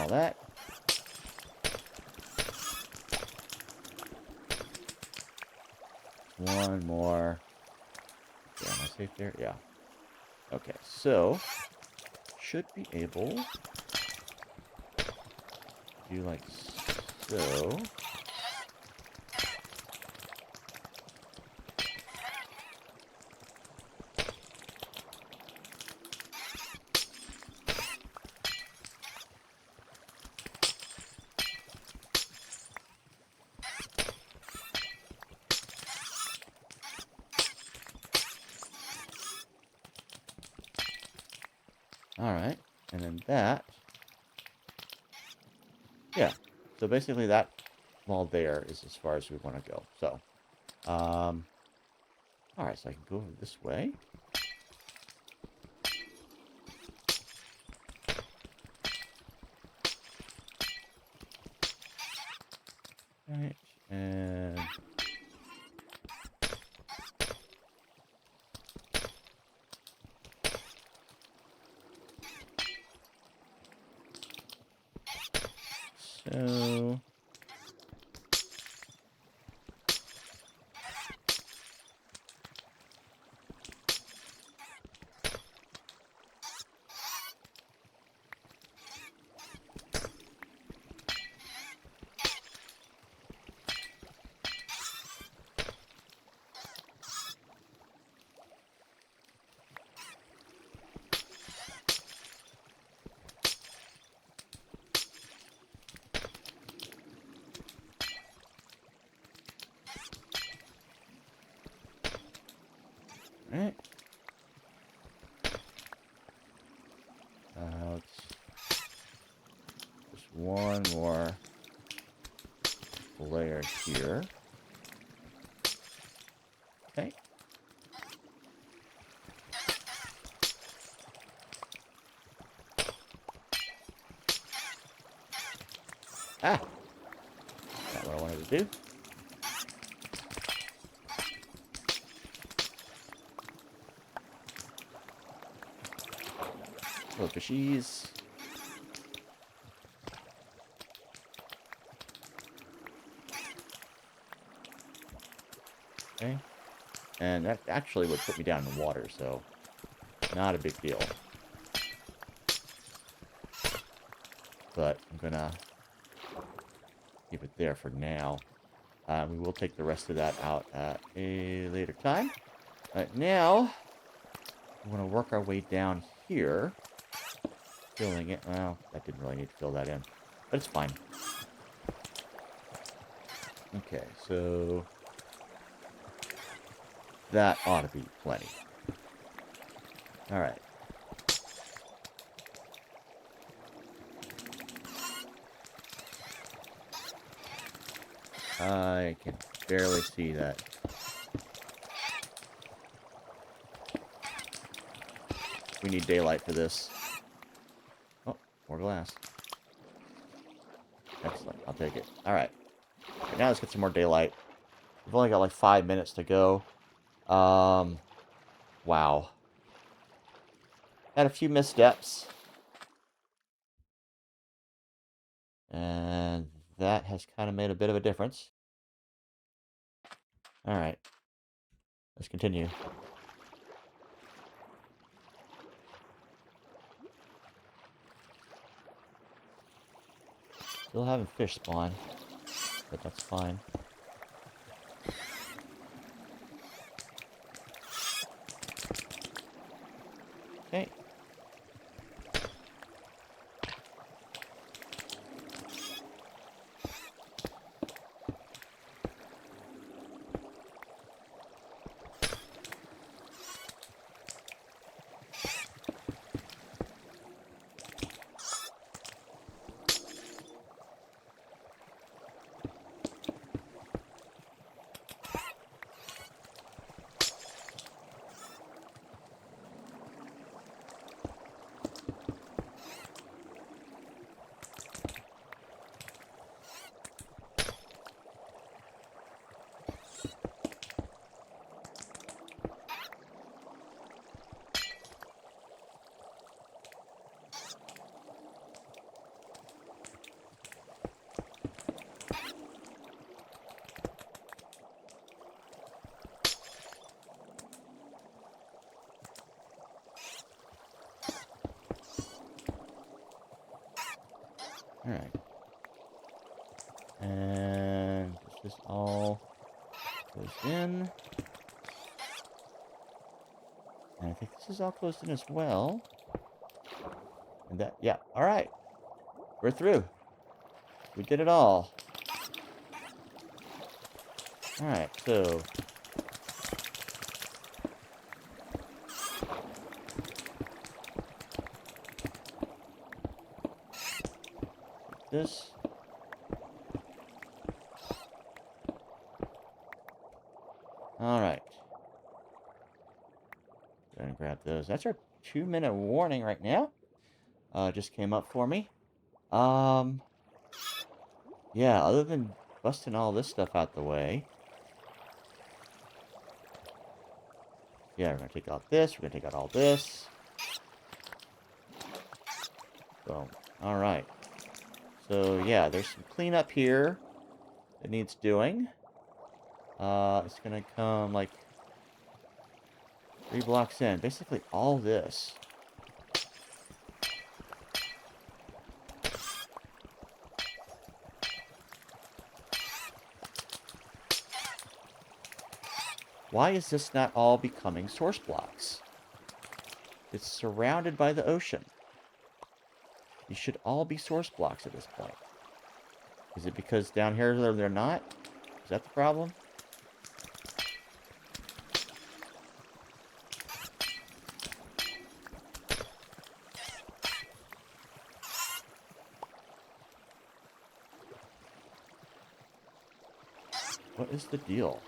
all that. One more. Yeah, am I safe there? Yeah. Okay, so should be able to do like so. Alright, and then that. Yeah, so basically that wall there is as far as we want to go. So, alright, so I can go over this way. Right, and so right. Just one more layer here. Okay. Ah! Not what I wanted to do. Little fishies. Okay. And that actually would put me down in the water, so not a big deal. But I'm gonna keep it there for now. We will take the rest of that out at a later time. Right now, we want to work our way down here. Filling it. Well, that didn't really need to fill that in. But it's fine. Okay, so that ought to be plenty. Alright. I can barely see that. We need daylight for this. Oh, more glass. Excellent. I'll take it. Alright. Okay, now let's get some more daylight. We've only got like 5 minutes to go. Wow. Had a few missteps. And that has kind of made a bit of a difference. Alright. Let's continue. Still having fish spawn. But that's fine. Okay. Alright. And this is all goes in. And I think this is all closed in as well. And that, yeah, alright. We're through. We did it all. Alright, so... this. Alright. Go ahead and grab those. That's our 2-minute warning right now. Just came up for me. Yeah, other than busting all this stuff out the way. Yeah, we're gonna take out this, we're gonna take out all this. Boom. Alright. So, yeah, there's some cleanup here that needs doing. It's gonna come, like, 3 blocks in. Basically, all this. Why is this not all becoming source blocks? It's surrounded by the ocean. These should all be source blocks at this point. Is it because down here they're not? Is that the problem? What is the deal?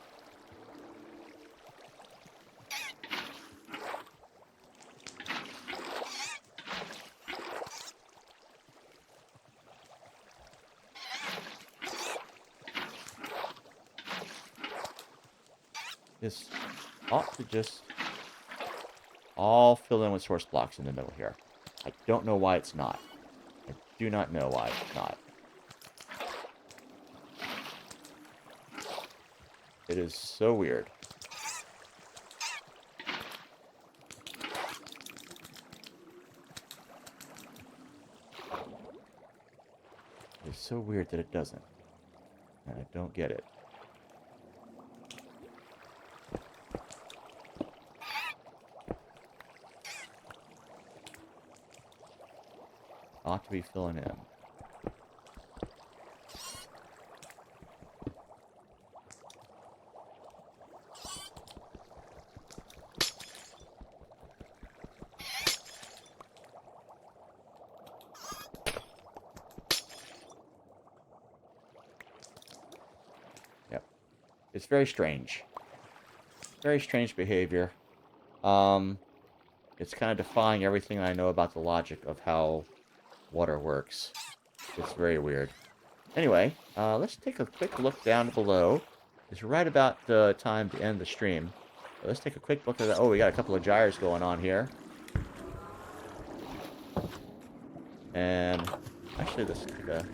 This ought to just all fill in with source blocks in the middle here. I don't know why it's not. I do not know why it's not. It is so weird. It's so weird that it doesn't. And I don't get it. Ought to be filling in. Yep. It's very strange. Very strange behavior. It's kind of defying everything I know about the logic of how water works. It's very weird. Anyway, let's take a quick look down below. It's right about the time to end the stream. So let's take a quick look at that. Oh, we got a couple of gyres going on here. And actually, let's take a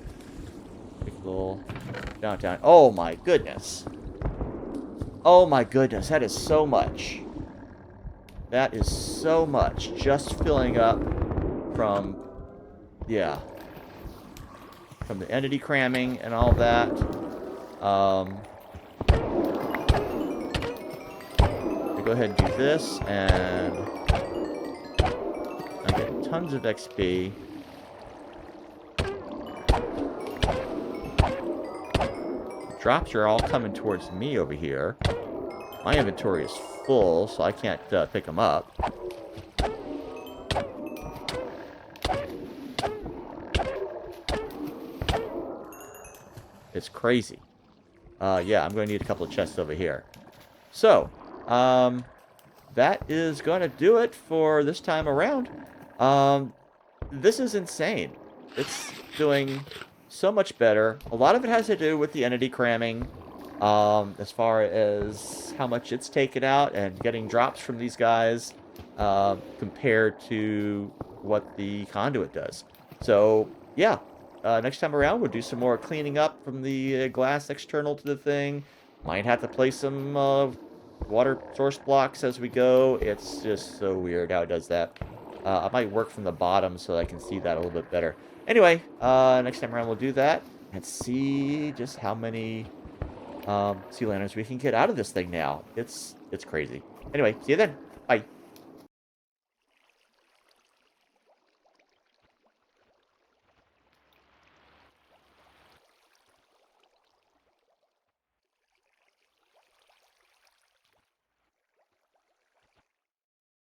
quick little downtown. Oh my goodness. Oh my goodness, that is so much. That is so much. Just filling up from... yeah. From the entity cramming and all that. I'll go ahead and do this, and I get tons of XP. Drops are all coming towards me over here. My inventory is full, so I can't pick them up. It's crazy. Yeah, I'm going to need a couple of chests over here. So, that is going to do it for this time around. This is insane. It's doing so much better. A lot of it has to do with the entity cramming, as far as how much it's taken out and getting drops from these guys, compared to what the conduit does. So, yeah. Next time around, we'll do some more cleaning up from the glass external to the thing. Might have to place some water source blocks as we go. It's just so weird how it does that. I might work from the bottom so I can see that a little bit better. Anyway, next time around we'll do that and see just how many sea lanterns we can get out of this thing now. It's crazy. Anyway, see you then. Bye.